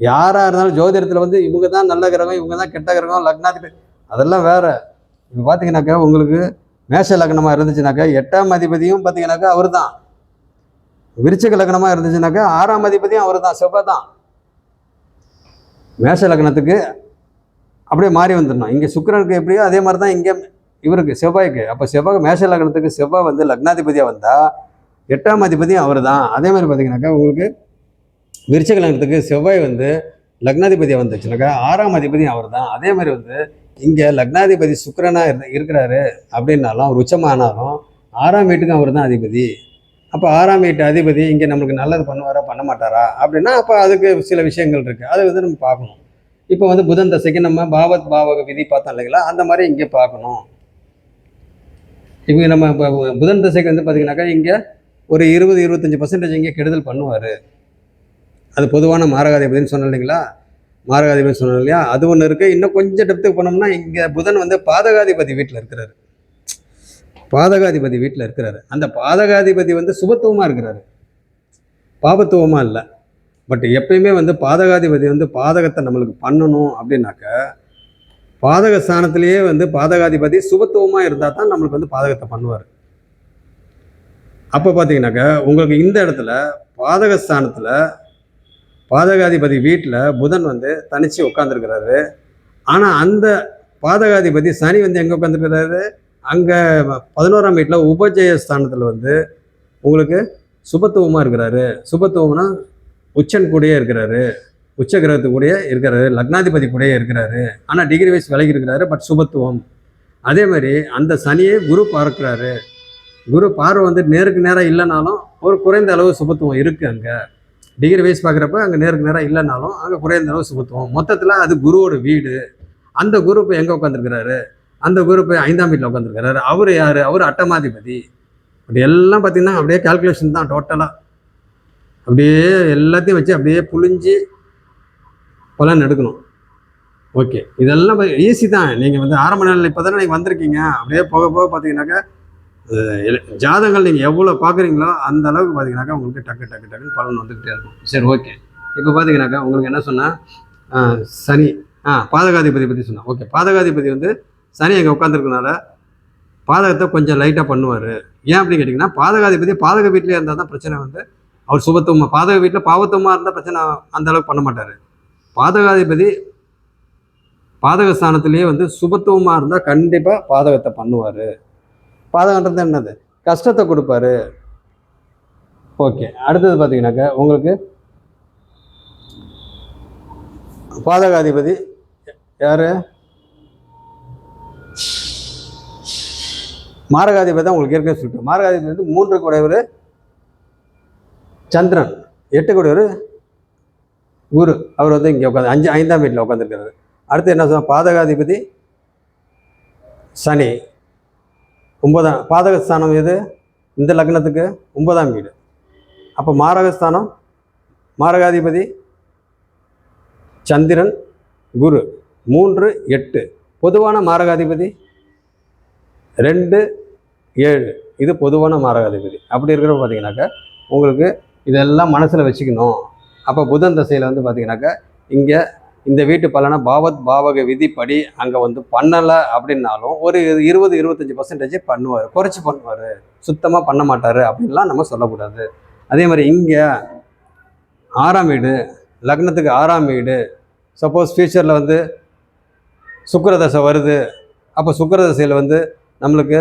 யாராக இருந்தாலும் ஜோதிடத்தில் வந்து இவங்க தான் நல்ல கிரகம், இவங்க தான் கெட்ட கிரகம், லக்னாதிபதி அதெல்லாம் வேறு. இப்போ பார்த்தீங்கன்னாக்கா உங்களுக்கு மேஷ லக்னமாக இருந்துச்சுனாக்கா 8ஆம் அதிபதியும் பார்த்தீங்கன்னாக்கா அவர் தான். விருச்சிக லக்னமாக இருந்துச்சுனாக்கா 6ஆம் அதிபதியும் அவர் தான், செவ்வாய் தான். மேஷ லக்னத்துக்கு அப்படியே மாறி வந்துடணும். இங்கே சுக்கிரனுக்கு எப்படியோ அதே மாதிரி தான் இங்கே இவருக்கு செவ்வாய்க்கு. அப்போ செவ்வாய் மேஷ லக்னத்துக்கு செவ்வாய் வந்து லக்னாதிபதியாக வந்தால் 8ஆம் அதிபதியும் அவர் தான். அதே மாதிரி பார்த்தீங்கன்னாக்கா உங்களுக்கு விருச்சிக லக்னத்துக்கு செவ்வாய் வந்து லக்னாதிபதியாக வந்துச்சுனாக்கா 6ஆம் அதிபதியும் அவர் தான். அதே மாதிரி வந்து இங்கே லக்னாதிபதி சுக்கிரனாக இருக்கிறாரு அப்படின்னாலும், அவர் உச்சமானாலும் 6ஆம் வீட்டுக்கும் அவர் தான் அதிபதி. அப்போ 6ஆம் வீட்டு அதிபதி இங்கே நம்மளுக்கு நல்லது பண்ணுவாரா பண்ண மாட்டாரா அப்படின்னா, அப்போ அதுக்கு சில விஷயங்கள் இருக்குது. அதை வந்து நம்ம பார்க்கணும். இப்போ வந்து புதன் தசைக்கு நம்ம பாவத் பாவக விதி பார்த்தோம் இல்லைங்களா, அந்த மாதிரி இங்கே பார்க்கணும். இப்போ நம்ம இப்போ புதன் தசைக்கு வந்து பார்த்தீங்கன்னாக்கா இங்கே ஒரு 20-25% இங்கே கெடுதல் பண்ணுவார். அது பொதுவான மாரகாதிபதினு சொன்னோம் இல்லைங்களா, மாரகாதிபதி சொன்னோம் இல்லையா, அது ஒன்று இருக்குது. இன்னும் கொஞ்சம் டெப்த்துக்கு போனோம்னா இங்கே புதன் வந்து பாதகாதிபதி வீட்டில் இருக்கிறாரு. பாதகாதிபதி வீட்டில் இருக்கிறாரு. அந்த பாதகாதிபதி வந்து சுபத்துவமாக இருக்கிறாரு, பாபத்துவமாக இல்லை. பட் எப்பயுமே வந்து பாதகாதிபதி வந்து பாதகத்தை நம்மளுக்கு பண்ணணும் அப்படின்னாக்க, பாதக ஸ்தானத்திலேயே வந்து பாதகாதிபதி சுபத்துவமாக இருந்தால் தான் நம்மளுக்கு வந்து பாதகத்தை பண்ணுவார். அப்போ பார்த்தீங்கன்னாக்கா உங்களுக்கு இந்த இடத்துல பாதக ஸ்தானத்தில் பாதகாதிபதி வீட்டில் புதன் வந்து தனிச்சு உட்காந்துருக்கிறாரு. ஆனால் அந்த பாதகாதிபதி சனி வந்து எங்கே உட்காந்துருக்கிறாரு, அங்கே 11ஆம் வீட்டில் உபஜய ஸ்தானத்தில் வந்து உங்களுக்கு சுபத்துவமாக இருக்கிறாரு. சுபத்துவம்னா உச்சன் கூடயே இருக்கிறாரு, உச்ச கிரகத்து கூடயே இருக்கிறாரு, லக்னாதிபதி கூடயே இருக்கிறாரு. ஆனால் டிகிரி வைஸ் விலகி இருக்கிறாரு, பட் சுபத்துவம். அதே மாதிரி அந்த சனியை குரு பார்க்குறாரு. குரு பார்வை வந்து நேருக்கு நேராக இல்லைனாலும் ஒரு குறைந்த அளவு சுபத்துவம் இருக்குது. அங்கே டிகிரி வைஸ் பார்க்குறப்ப அங்கே நேருக்கு நேராக இல்லைனாலும் அங்கே குறைந்த அளவு சுபத்துவம். மொத்தத்தில் அது குருவோட வீடு. அந்த குரு இப்போ எங்கே உட்காந்துருக்கிறாரு, அந்த குரு இப்போ 5ஆம் வீட்டில் உட்காந்துருக்கிறாரு. அவர் யார், அவர் அட்டமாதிபதி. அப்படி எல்லாம் பார்த்தீங்கன்னா அப்படியே கால்குலேஷன் தான் டோட்டலாக. அப்படியே எல்லாத்தையும் வச்சு அப்படியே புழிஞ்சு பலன் எடுக்கணும். ஓகே, இதெல்லாம் ஈஸி தான். நீங்கள் வந்து ஆரம்ப நிலையில் இப்போ தானே நீங்கள் வந்திருக்கீங்க. அப்படியே போக போக பார்த்தீங்கன்னாக்கா ஜாதகங்கள் நீங்கள் எவ்வளோ பார்க்குறீங்களோ அந்த அளவுக்கு பார்த்தீங்கன்னாக்கா உங்களுக்கு டக்கு டக்கு டக்குன்னு பலன் வந்துக்கிட்டே இருக்கும். சரி, ஓகே. இப்போ பார்த்தீங்கன்னாக்கா உங்களுக்கு என்ன சொன்னால் சனி பாதகாதிபதி பற்றி சொன்னேன். ஓகே, பாதகாதிபதி வந்து சனி அங்கே உட்காந்துருக்கனால பாதகத்தை கொஞ்சம் லைட்டாக பண்ணுவார். ஏன் அப்படின்னு கேட்டிங்கன்னா, பாதகாதிபதி பாதக வீட்டிலே இருந்தால் தான் பிரச்சனை. வந்து அவர் சுபத்துவமாக பாதக வீட்டில் பாவத்துவமாக இருந்தால் பிரச்சனை அந்த அளவுக்கு பண்ண மாட்டார். பாதகாதிபதி பாதக ஸ்தானத்திலேயே வந்து சுபத்துவமாக இருந்தால் கண்டிப்பாக பாதகத்தை பண்ணுவார். பாதகன்றது என்னது, கஷ்டத்தை கொடுப்பாரு. ஓகே, அடுத்தது பார்த்தீங்கன்னாக்கா உங்களுக்கு பாதகாதிபதி யார், மாரகாதிபதி தான். உங்களுக்கு ஏற்கனவே சொல்லிட்டு மாரகாதிபதி வந்து 3 கூடையவர் சந்திரன், 8 கூடையவர் குரு. அவர் வந்து இங்கே உட்காந்து 5ஆம் வீட்டில் உட்காந்துருக்கிறாரு. அடுத்து என்ன சொன்னால் பாதகாதிபதி சனி 9ஆம் பாதகஸ்தானம் எது, இந்த லக்னத்துக்கு 9ஆம் வீடு. அப்போ மாரகஸ்தானம் மாரகாதிபதி சந்திரன் குரு 3 8. பொதுவான மாரகாதிபதி 2 7. இது பொதுவான மாரகாதிபதி. அப்படி இருக்கிறப்ப பார்த்தீங்கன்னாக்கா உங்களுக்கு இதெல்லாம் மனசில் வச்சுக்கணும். அப்போ புதன் தசையில் வந்து பார்த்தீங்கன்னாக்கா இங்கே இந்த வீட்டு பலனை பாவத் பாவக விதிப்படி அங்கே வந்து பண்ணலை அப்படின்னாலும் ஒரு 20-25% பண்ணுவார், குறைச்சி பண்ணுவார், சுத்தமாக பண்ண மாட்டார் அப்படின்லாம் நம்ம சொல்லக்கூடாது. அதே மாதிரி இங்கே 6ஆம் வீடு லக்னத்துக்கு 6ஆம் வீடு. சப்போஸ் ஃபியூச்சரில் வந்து சுக்கிரதசை வருது. அப்போ சுக்கிரதசையில் வந்து நம்மளுக்கு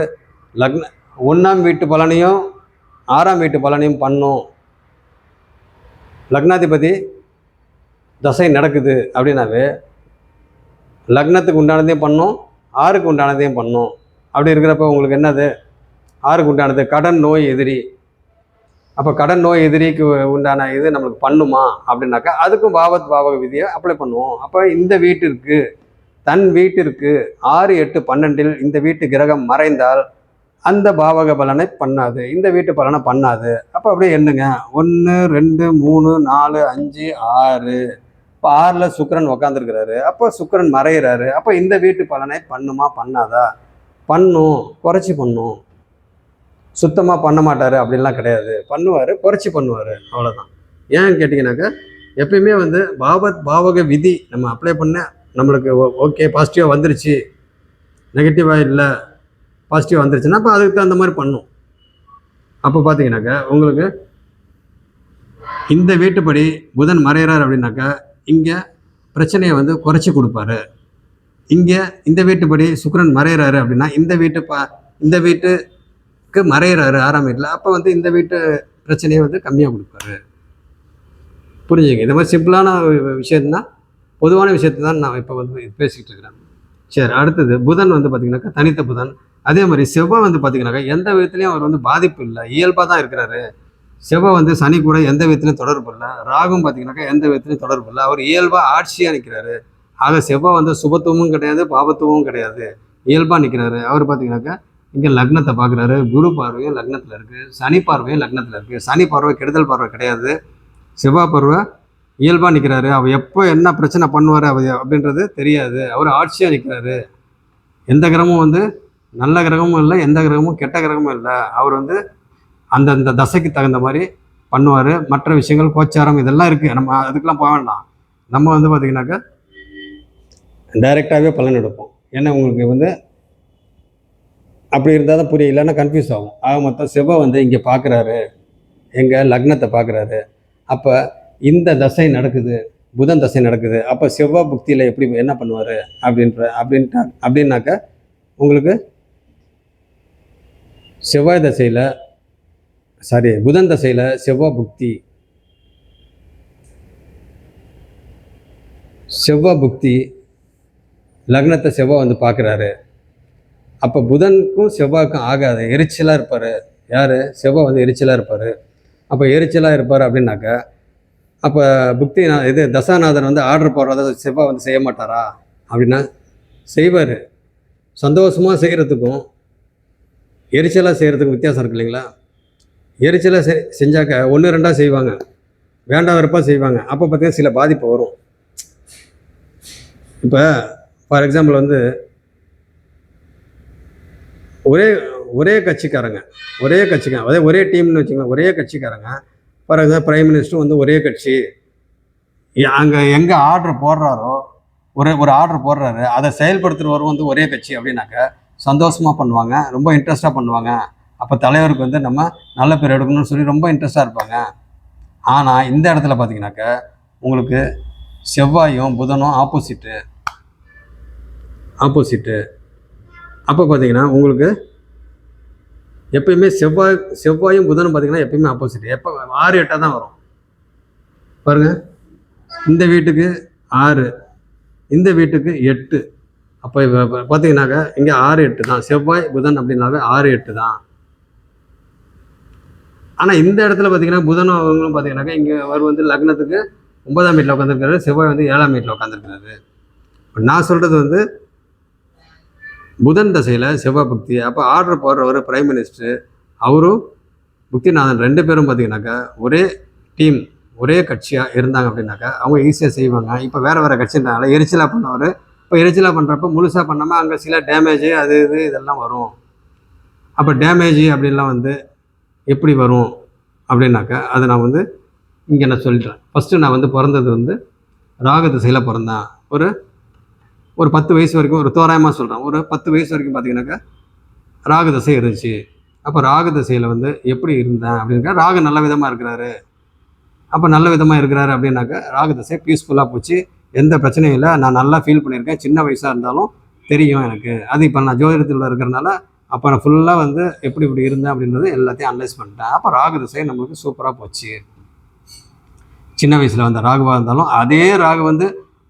1ஆம் வீட்டு பலனையும் 6ஆம் வீட்டு பலனையும் பண்ணும். லக்னாதிபதி தசை நடக்குது அப்படின்னாவே லக்னத்துக்கு உண்டானதையும் பண்ணும், 6க்கு உண்டானதையும் பண்ணும். அப்படி இருக்கிறப்ப உங்களுக்கு என்னது, 6க்கு உண்டானது கடன் நோய் எதிரி. அப்போ கடன் நோய் எதிரிக்கு உண்டான இது நம்மளுக்கு பண்ணுமா அப்படின்னாக்கா அதுக்கும் பாவத் பாவக விதியை அப்ளை பண்ணுவோம். அப்போ இந்த வீட்டிற்கு தன் வீட்டிற்கு 6 8 12 இந்த வீட்டு கிரகம் மறைந்தால் அந்த பாவக பலனை பண்ணாது, இந்த வீட்டு பலனை பண்ணாது. அப்போ அப்படியே எண்ணுங்க, 1 2 3 4 5 6. இப்போ 6ல் சுக்கிரன் உக்காந்துருக்கிறாரு. அப்போ சுக்கிரன் மறைகிறாரு. அப்போ இந்த வீட்டு பலனை பண்ணுமா பண்ணாதா, பண்ணும், குறைச்சி பண்ணும். சுத்தமாக பண்ண மாட்டார் அப்படின்லாம் கிடையாது, பண்ணுவார், குறைச்சி பண்ணுவார், அவ்வளோதான். ஏன்னு கேட்டிங்கனாக்கா எப்பயுமே வந்து பாவத் பாவக விதி நம்ம அப்ளை பண்ண நம்மளுக்கு ஓகே பாசிட்டிவாக வந்துருச்சு, நெகட்டிவாக இல்லை பாசிட்டிவாக வந்துருச்சுன்னா அப்போ அதுக்கு தகுந்த மாதிரி பண்ணும். அப்போ பார்த்தீங்கன்னாக்கா உங்களுக்கு இந்த வீட்டுப்படி புதன் மறைகிறார் அப்படின்னாக்கா இங்கே பிரச்சனையை வந்து குறைச்சி கொடுப்பாரு. இங்கே இந்த வீட்டுப்படி சுக்கிரன் மறைகிறாரு அப்படின்னா இந்த வீட்டுக்கு மறைகிறாரு 6ஆம் வீட்டில், அப்போ வந்து இந்த வீட்டு பிரச்சனையை வந்து கம்மியாக கொடுப்பாரு. புரிஞ்சுங்க. இந்த மாதிரி சிம்பிளான விஷயம்னா பொதுவான விஷயத்தை தான் நான் இப்போ வந்து பேசிக்கிட்டு இருக்கிறேன். சரி, அடுத்தது புதன் வந்து பார்த்தீங்கன்னாக்கா தனித்த புதன். அதே மாதிரி செவ்வாய் வந்து பார்த்தீங்கன்னாக்கா எந்த விதத்துலையும் அவர் வந்து பாதிப்பு இல்லை, இயல்பாக தான் இருக்கிறாரு. செவ்வாய் வந்து சனி கூட எந்த விதத்துலையும் தொடர்பு இல்லை. ராகும் பார்த்தீங்கன்னாக்கா எந்த விதத்துலையும் தொடர்பு இல்லை. அவர் இயல்பாக ஆட்சியாக நிற்கிறாரு. ஆக செவ்வாய் வந்து சுபத்துவமும் கிடையாது, பாபத்துவமும் கிடையாது, இயல்பாக நிற்கிறாரு. அவர் பார்த்தீங்கன்னாக்கா இங்கே லக்னத்தை பார்க்குறாரு. குரு பார்வையும் லக்னத்தில் இருக்குது, சனி பார்வையும் லக்னத்தில் இருக்குது. சனி பார்வை கெடுதல் பார்வை கிடையாது, செவ்வாய் பார்வை இயல்பாக நிற்கிறாரு. அவர் எப்போ என்ன பிரச்சனை பண்ணுவார் அவர் அப்படின்றது தெரியாது. அவர் ஆட்சியாக நிற்கிறாரு. எந்த கிரகமும் வந்து நல்ல கிரகமும் இல்லை, எந்த கிரகமும் கெட்ட கிரகமும் இல்லை. அவர் வந்து அந்தந்த தசைக்கு தகுந்த மாதிரி பண்ணுவார். மற்ற விஷயங்கள் கோச்சாரம் இதெல்லாம் இருக்குது, நம்ம அதுக்கெலாம் போக வேண்டாம். நம்ம வந்து பார்த்திங்கனாக்கா டைரெக்டாகவே பலன் எடுப்போம். ஏன்னா உங்களுக்கு வந்து அப்படி இருந்தால் தான் புரியும், இல்லைன்னா கன்ஃபியூஸ் ஆகும். ஆக மொத்தம் செவ்வாய் வந்து இங்கே பார்க்குறாரு, எங்கள் லக்னத்தை பார்க்குறாரு. அப்போ இந்த தசை நடக்குது, புதன் தசை நடக்குது. அப்போ செவ்வாய் புக்தியில் எப்படி என்ன பண்ணுவார் அப்படின்னாக்கா உங்களுக்கு செவ்வாய் தசையில் புதன் தசையில் செவ்வாய் புக்தி லக்னத்தை செவ்வாய் வந்து பார்க்குறாரு. அப்போ புதனுக்கும் செவ்வாய்க்கும் ஆகாது, எரிச்சலாக இருப்பார். யார்? செவ்வாய் வந்து எரிச்சலாக இருப்பார். அப்போ எரிச்சலாக இருப்பார் அப்படின்னாக்கா அப்போ புக்தி இது தசாநாதன் வந்து ஆர்டர் போடுறத செவ்வாய் வந்து செய்ய மாட்டாரா அப்படின்னா செய்வார். சந்தோஷமாக செய்கிறதுக்கும் எரிச்சலாக செய்கிறதுக்கும் வித்தியாசம் இருக்கு இல்லைங்களா? எரிச்சலாக செஞ்சாக்க 1-2 செய்வாங்க, வேண்டாம் வெறுப்பாக செய்வாங்க. அப்போ பார்த்தீங்கன்னா சில பாதிப்பு வரும். இப்போ ஃபார் எக்ஸாம்பிள் வந்து ஒரே கட்சிக்காரங்க அதே ஒரே டீம்னு வச்சுக்கலாம். ஒரே கட்சிக்காரங்க ஃபார் எக்ஸாம்பிள் பிரைம் மினிஸ்டர் வந்து ஒரே கட்சி, அங்கே எங்கே ஆர்டர் போடுறாரோ ஒரு ஆர்டர் போடுறாரு, அதை செயல்படுத்துகிறவரும் வந்து ஒரே கட்சி அப்படின்னாக்க சந்தோஷமாக பண்ணுவாங்க, ரொம்ப இன்ட்ரெஸ்ட்டாக பண்ணுவாங்க. அப்போ தலைவருக்கு வந்து நம்ம நல்ல பேர் எடுக்கணும்னு சொல்லி ரொம்ப இன்ட்ரெஸ்ட்டாக இருப்பாங்க. ஆனால் இந்த இடத்துல பார்த்தீங்கன்னாக்க உங்களுக்கு செவ்வாயும் புதனும் ஆப்போசிட்டு. அப்போ பார்த்தீங்கன்னா உங்களுக்கு எப்பயுமே செவ்வாயும் புதனும் பார்த்தீங்கன்னா எப்பயுமே ஆப்போசிட். எப்போ 6-8 தான் வரும் பாருங்கள். இந்த வீட்டுக்கு 6, இந்த வீட்டுக்கு 8. அப்போ பார்த்தீங்கன்னாக்கா இங்கே 6-8 தான். செவ்வாய் புதன் அப்படின்னாவே 6-8 தான். ஆனால் இந்த இடத்துல பார்த்தீங்கன்னா புதனும் அவங்களும் பார்த்தீங்கன்னாக்கா இங்கே அவர் வந்து லக்னத்துக்கு 9ஆம் வீட்டில் உட்காந்துருக்காரு, செவ்வாய் வந்து 7ஆம் வீட்டில் உட்காந்துருக்காரு. நான் சொல்கிறது வந்து புதன் தசையில் செவ்வாய் புக்தி. அப்போ ஆர்டர் போடுறவர் பிரைம் மினிஸ்டர், அவரும் புக்திநாதன் 2 பேரும் பார்த்தீங்கன்னாக்கா ஒரே டீம், ஒரே கட்சியாக இருந்தாங்க அப்படின்னாக்கா அவங்க ஈஸியாக செய்வாங்க. இப்போ வேறு கட்சின்றனால எரிச்சலாக பண்ணவர். இப்போ எரிச்சலாக பண்ணுறப்ப முழுசாக பண்ணாமல் அங்கே சில டேமேஜு அது இதெல்லாம் வரும். அப்போ டேமேஜ் அப்படின்லாம் வந்து எப்படி வரும் அப்படின்னாக்கா அதை நான் வந்து இங்கே நான் சொல்லிட்டேன். ஃபஸ்ட்டு நான் வந்து பிறந்தது வந்து ராகு திசையில் பிறந்தேன். ஒரு 10 வயசு வரைக்கும், ஒரு தோராயமாக சொல்கிறேன், ஒரு 10 வயசு வரைக்கும் பார்த்தீங்கன்னாக்கா ராகு தசை இருந்துச்சு. அப்போ ராகு தசையில் வந்து எப்படி இருந்தேன் அப்படின்னாக்கா ராகு நல்ல விதமாக இருக்கிறாரு. அப்போ நல்ல விதமாக இருக்கிறாரு அப்படின்னாக்கா ராகு தசை பீஸ்ஃபுல்லாக போச்சு, எந்த பிரச்சனையும் இல்லை, நான் நல்லா ஃபீல் பண்ணியிருக்கேன். சின்ன வயசாக இருந்தாலும் தெரியும் எனக்கு. அது இப்போ நான் ஜோதிடத்தில் இருக்கிறனால அப்போ நான் ஃபுல்லாக வந்து எப்படி இருந்தேன் அப்படின்றது எல்லாத்தையும் அனலைஸ் பண்ணிட்டேன். அப்போ ராகு தசை நம்மளுக்கு சூப்பராக போச்சு. சின்ன வயசில் வந்த ராகுவாக இருந்தாலும் அதே ராகு வந்து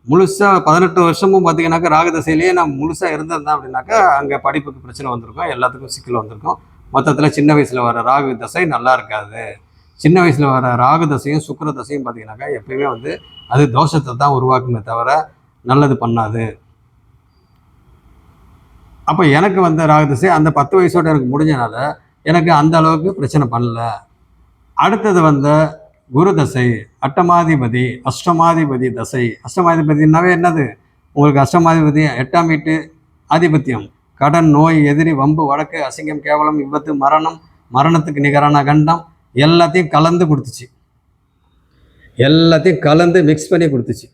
முழுசாக 18 வருஷமும் பார்த்தீங்கன்னாக்கா ராகு தசையிலேயே நான் முழுசாக இருந்திருந்தேன் அப்படின்னாக்கா அங்கே படிப்புக்கு பிரச்சனை வந்திருக்கும், எல்லாத்துக்கும் சிக்கல் வந்திருக்கும். மொத்தத்தில் சின்ன வயசில் வர ராகு தசை நல்லா இருக்காது. சின்ன வயசில் வர ராகு தசையும் சுக்கிர தசையும் பார்த்தீங்கன்னாக்கா எப்பயுமே வந்து அது தோஷத்தை தான் உருவாக்குமே தவிர நல்லது பண்ணாது. அப்போ எனக்கு வந்த ராகு தசை அந்த 10 வயசோடு எனக்கு முடிஞ்சனால எனக்கு அந்த அளவுக்கு பிரச்சனை பண்ணல. அடுத்தது வந்த குரு தசை, அஷ்டமாதிபதி தசை. அஷ்டமாதிபதினாவே என்னது? உங்களுக்கு அஷ்டமாதிபதி 8ஆம் வீட்டு ஆதிபத்தியம். கடன், நோய், எதிரி, வம்பு, வழக்கு, அசிங்கம், கேவலம், விபத்து, மரணத்துக்கு நிகரான கண்டம் எல்லாத்தையும் கலந்து கொடுத்துச்சு. எல்லாத்தையும் கலந்து மிக்ஸ் பண்ணி கொடுத்துச்சு.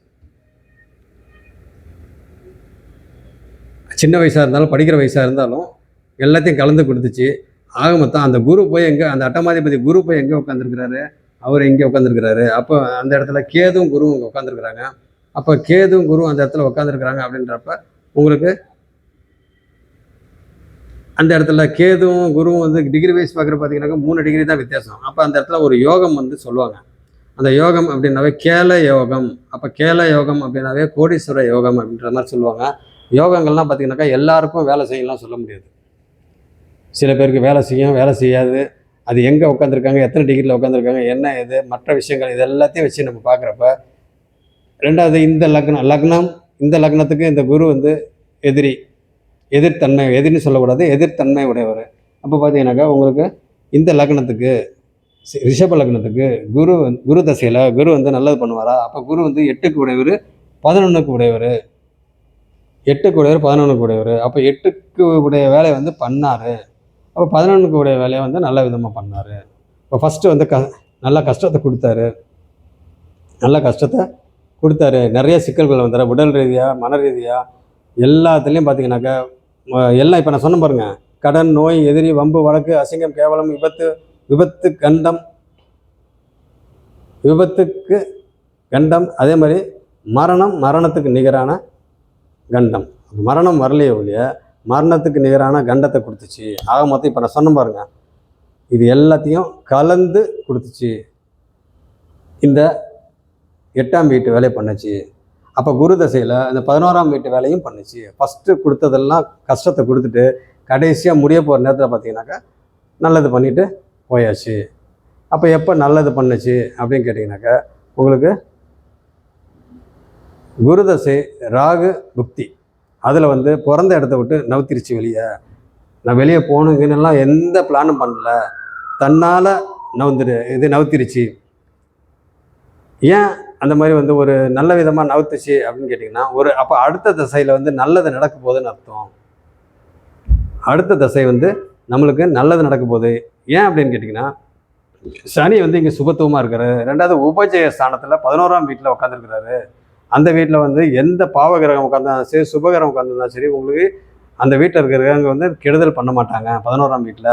சின்ன வயசாக இருந்தாலும் படிக்கிற வயசாக இருந்தாலும் எல்லாத்தையும் கலந்து கொடுத்துச்சு. ஆக மொத்தம் அந்த குரு போய் எங்கே, அந்த அட்டமாதிபதி குரு போய் எங்கே உட்காந்துருக்கிறாரு? அவர் இங்கே உட்காந்துருக்கிறாரு. அப்போ அந்த இடத்துல கேதுவும் குருவும் இங்கே உட்காந்துருக்குறாங்க. அப்போ கேதுவும் குருவும் அந்த இடத்துல உட்காந்துருக்குறாங்க அப்படின்றப்ப உங்களுக்கு அந்த இடத்துல கேதுவும் குருவும் வந்து டிகிரி வைஸ் பார்க்குற பார்த்தீங்கன்னாக்கா 3 டிகிரி தான் வித்தியாசம். அப்போ அந்த இடத்துல ஒரு யோகம் வந்து சொல்லுவாங்க. அந்த யோகம் அப்படின்னாவே கேல யோகம். அப்போ கேல யோகம் அப்படின்னாவே கோடீஸ்வர யோகம் அப்படின்ற மாதிரி சொல்லுவாங்க. யோகங்கள்லாம் பார்த்தீங்கன்னாக்கா எல்லாருக்கும் வேலை செய்யலாம் சொல்ல முடியாது. சில பேருக்கு வேலை செய்யும், வேலை செய்யாது. அது எங்கே உட்காந்துருக்காங்க, எத்தனை டிகிரியில் உட்காந்துருக்காங்க, என்ன இது மற்ற விஷயங்கள் இது எல்லாத்தையும் வச்சு நம்ம பார்க்குறப்ப, ரெண்டாவது இந்த லக்னம் இந்த லக்னத்துக்கு இந்த குரு வந்து எதிரி, எதிர்த்தன்மை, எதிரின்னு சொல்லக்கூடாது, எதிர்த்தன்மை உடையவர். அப்போ பார்த்தீங்கன்னாக்கா உங்களுக்கு இந்த லக்னத்துக்கு ரிஷப லக்னத்துக்கு குரு தசையில் குரு வந்து நல்லது பண்ணுவாரா? அப்போ குரு வந்து 8க்கு உடையவர், 11க்கு உடையவர், 8க்கு உடையவர், 11க்கு உடையவர். அப்போ 8க்கு உடைய வேலையை வந்து பண்ணார். அப்போ 11க்கு உடைய வேலையை வந்து நல்ல விதமாக பண்ணார். இப்போ ஃபஸ்ட்டு வந்து நல்லா கஷ்டத்தை கொடுத்தாரு, நல்ல கஷ்டத்தை கொடுத்தாரு. நிறைய சிக்கல்கள் வந்துடுற உடல் ரீதியாக, மன ரீதியாக எல்லாத்துலேயும் பார்த்தீங்கன்னாக்கா எல்லாம் இப்போ நான் சொன்ன பாருங்கள், கடன், நோய், எதிரி, வம்பு, வழக்கு, அசிங்கம், கேவலம், விபத்து கண்டம், விபத்துக்கு கண்டம், அதே மாதிரி மரணத்துக்கு நிகரான கண்டம். மரணம் வரலையே ஒழிய மரணத்துக்கு நிகரான கண்டத்தை கொடுத்துச்சு. ஆக மொத்தம் இப்போ நான் சொன்ன பாருங்க, இது எல்லாத்தையும் கலந்து கொடுத்துச்சு. இந்த 8ஆம் வீட்டு வேலையை பண்ணுச்சு. அப்போ குரு தசையில் இந்த 11ஆம் வீட்டு வேலையும் பண்ணுச்சு. ஃபஸ்ட்டு கொடுத்ததெல்லாம் கஷ்டத்தை கொடுத்துட்டு கடைசியாக முடிய போகிற நேரத்தில் பார்த்தீங்கன்னாக்கா நல்லது பண்ணிவிட்டு போயாச்சு. அப்போ எப்போ நல்லது பண்ணுச்சு அப்படின்னு கேட்டிங்கனாக்கா, உங்களுக்கு குருதசை ராகு புக்தி அதில் வந்து பிறந்த இடத்த விட்டு நவுத்திருச்சு வெளியே. நான் வெளியே போகணுங்கன்னெல்லாம் எந்த பிளானும் பண்ணல, தன்னால் நவுத்திருச்சு. ஏன் அந்த மாதிரி வந்து ஒரு நல்ல விதமாக நவுத்துச்சு அப்படின்னு கேட்டிங்கன்னா, அப்போ அடுத்த தசையில் வந்து நல்லது நடக்க போகுதுன்னு அர்த்தம். அடுத்த தசை வந்து நம்மளுக்கு நல்லது நடக்க போகுது. ஏன் அப்படின்னு கேட்டிங்கன்னா, சனி வந்து இங்கே சுபத்துவமாக இருக்காரு. ரெண்டாவது உபஜய ஸ்தானத்தில் 11ஆம் வீட்டில் உட்காந்துருக்கிறாரு. அந்த வீட்டில் வந்து எந்த பாவகிரகம் உட்காந்தாலும் சரி, சுபகிரகம் உட்காந்துருந்தாலும் சரி, உங்களுக்கு அந்த வீட்டில் இருக்கிறவங்க வந்து கெடுதல் பண்ண மாட்டாங்க. 11ஆம் வீட்டில்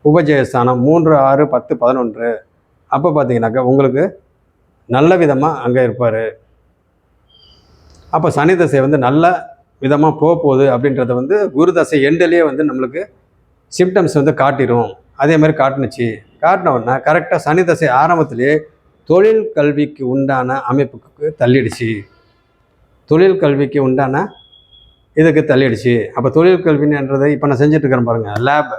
உபஜயஸ்தானம் 3, 6, 10, 11. அப்போ பார்த்தீங்கன்னாக்கா உங்களுக்கு நல்ல விதமாக அங்கே இருப்பார். அப்போ சனி தசை வந்து நல்ல விதமாக போகுது அப்படின்றத வந்து குரு தசை எண்டிலே வந்து நம்மளுக்கு சிம்டம்ஸ் வந்து காட்டிடும். அதே மாதிரி காட்டின உடனே கரெக்டாக சனி தசை ஆரம்பத்திலே தொழில் கல்விக்கு உண்டான அமைப்புக்கு தள்ளிடுச்சு. தொழில் கல்விக்கு உண்டான இதுக்கு தள்ளிடுச்சு. அப்போ தொழில் கல்வின்றதை இப்போ நான் செஞ்சுட்டு இருக்கிறேன் பாருங்கள், லேப்.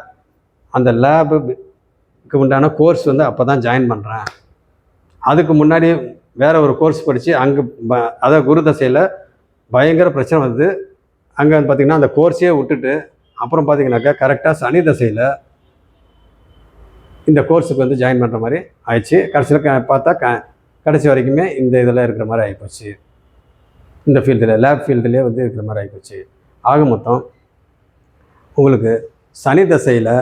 அந்த லேபுக்கு உண்டான கோர்ஸ் வந்து அப்போ தான் ஜாயின் பண்ணுறேன். அதுக்கு முன்னாடி வேறு ஒரு கோர்ஸ் படித்து அங்கே அதாவது குரு தசையில் பயங்கர பிரச்சனை வந்து அங்கே வந்து பார்த்திங்கன்னா அந்த கோர்ஸையே விட்டுட்டு அப்புறம் பார்த்திங்கனாக்கா கரெக்டாக சனி தசையில் இந்த கோர்ஸுக்கு வந்து ஜாயின் பண்ணுற மாதிரி ஆயிடுச்சு. கடைசியில் பார்த்தா கடைசி வரைக்குமே இந்த இதில் இருக்கிற மாதிரி ஆகிப்போச்சு. இந்த ஃபீல்டில் லேப் ஃபீல்டுலேயே வந்து இருக்கிற மாதிரி ஆகிப்போச்சு. ஆக மொத்தம் உங்களுக்கு சனி தசையில்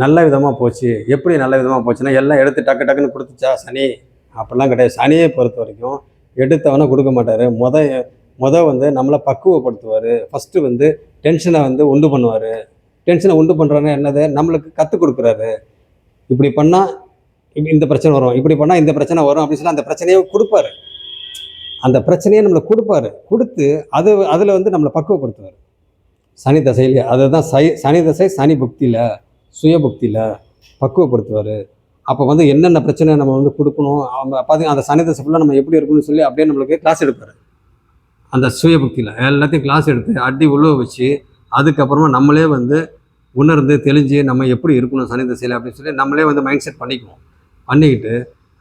நல்ல விதமாக போச்சு. எப்படி நல்ல விதமாக போச்சுன்னா, எல்லாம் எடுத்து டக்குன்னு கொடுத்துச்சா சனி? அப்படிலாம் கிடையாது. சனியை பொறுத்த வரைக்கும் எடுத்தவனை கொடுக்க மாட்டார். வந்து நம்மளை பக்குவப்படுத்துவார். ஃபஸ்ட்டு வந்து டென்ஷனை வந்து உண்டு பண்ணுவார். டென்ஷனை உண்டு பண்ணுறாங்க என்னது, நம்மளுக்கு கற்றுக் கொடுக்குறாரு. இப்படி பண்ணால் இந்த பிரச்சனை வரும், இப்படி பண்ணால் இந்த பிரச்சனை வரும் அப்படின்னு சொல்லி அந்த பிரச்சனையை கொடுப்பாரு. அந்த பிரச்சனையை நம்மளுக்கு கொடுத்து அதில் வந்து நம்மளை பக்குவப்படுத்துவார் சனி தசையிலே. அதுதான் சனி தசை சனி புக்தியில், சுய புக்தியில் பக்குவப்படுத்துவார். அப்போ வந்து என்னென்ன பிரச்சனை நம்ம வந்து கொடுக்கணும், அவங்க பார்த்தீங்கன்னா அந்த சனி தசை ஃபுல்லாக நம்ம எப்படி இருக்கணும்னு சொல்லி அப்படியே நம்மளுக்கு கிளாஸ் எடுப்பார். அந்த சுய புக்தியில் எல்லாத்தையும் கிளாஸ் எடுத்து அடி உழுவ வச்சு அதுக்கப்புறமா நம்மளே வந்து உணர்ந்து தெளிஞ்சு நம்ம எப்படி இருக்கணும் சனி தசையில் அப்படின்னு சொல்லி நம்மளே வந்து மைண்ட் செட் பண்ணிக்கிட்டு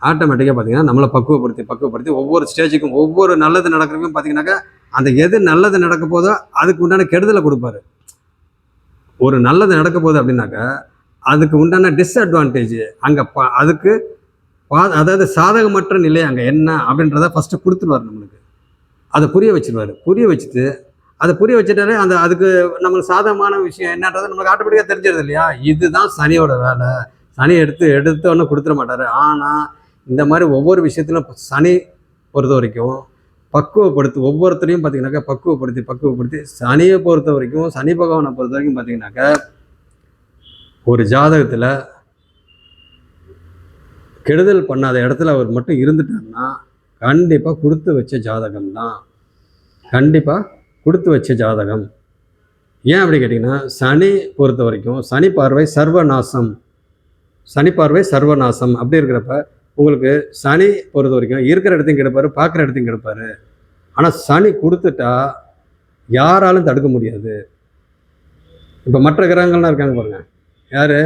ஆட்டோமேட்டிக்காக பார்த்தீங்கன்னா நம்மளை பக்குவப்படுத்தி ஒவ்வொரு ஸ்டேஜுக்கும் ஒவ்வொரு நல்லது நடக்கிறதுக்கும் பார்த்தீங்கன்னாக்கா அந்த எது நல்லது நடக்க போதோ அதுக்கு உண்டான கெடுதலை கொடுப்பாரு. ஒரு நல்லது நடக்க போகுது அப்படின்னாக்கா அதுக்கு உண்டான டிஸ்அட்வான்டேஜ் அங்கே அதுக்கு அதாவது சாதகமற்ற நிலை அங்கே என்ன அப்படின்றத ஃபஸ்ட்டு கொடுத்துருவார் நம்மளுக்கு. அதை புரிய வச்சுட்டு அதை புரிய வச்சுட்டாலே அதுக்கு நம்மளுக்கு சாதகமான விஷயம் என்னன்றதை நம்மளுக்கு ஆட்டோமேட்டிக்காக தெரிஞ்சிருது இல்லையா? இதுதான் சனியோட வேலை. சனி எடுத்தோன்னே கொடுத்துட மாட்டார். ஆனால் இந்த மாதிரி ஒவ்வொரு விஷயத்திலும் சனி பொறுத்த வரைக்கும் ஒவ்வொருத்தரையும் பார்த்தீங்கன்னாக்கா பக்குவப்படுத்தி சனியை பொறுத்த வரைக்கும், சனி பகவானை பொறுத்த வரைக்கும் பார்த்தீங்கன்னாக்கா ஒரு ஜாதகத்தில் கெடுதல் பண்ணாத இடத்துல அவர் மட்டும் இருந்துட்டாருன்னா கண்டிப்பாக கொடுத்து வச்ச ஜாதகம் தான். ஏன் அப்படி கேட்டிங்கன்னா, சனி பொறுத்த வரைக்கும் சனி பார்வை சர்வநாசம் அப்படி இருக்கிறப்ப உங்களுக்கு சனி பொறுத்த வரைக்கும் இருக்கிற இடத்தையும் கெடுப்பார், பார்க்குற இடத்தையும் கெடுப்பார். ஆனால் சனி கொடுத்துட்டா யாராலும் தடுக்க முடியாது. இப்போ மற்ற கிரகங்கள்லாம் இருக்காங்க பாருங்க, யார்?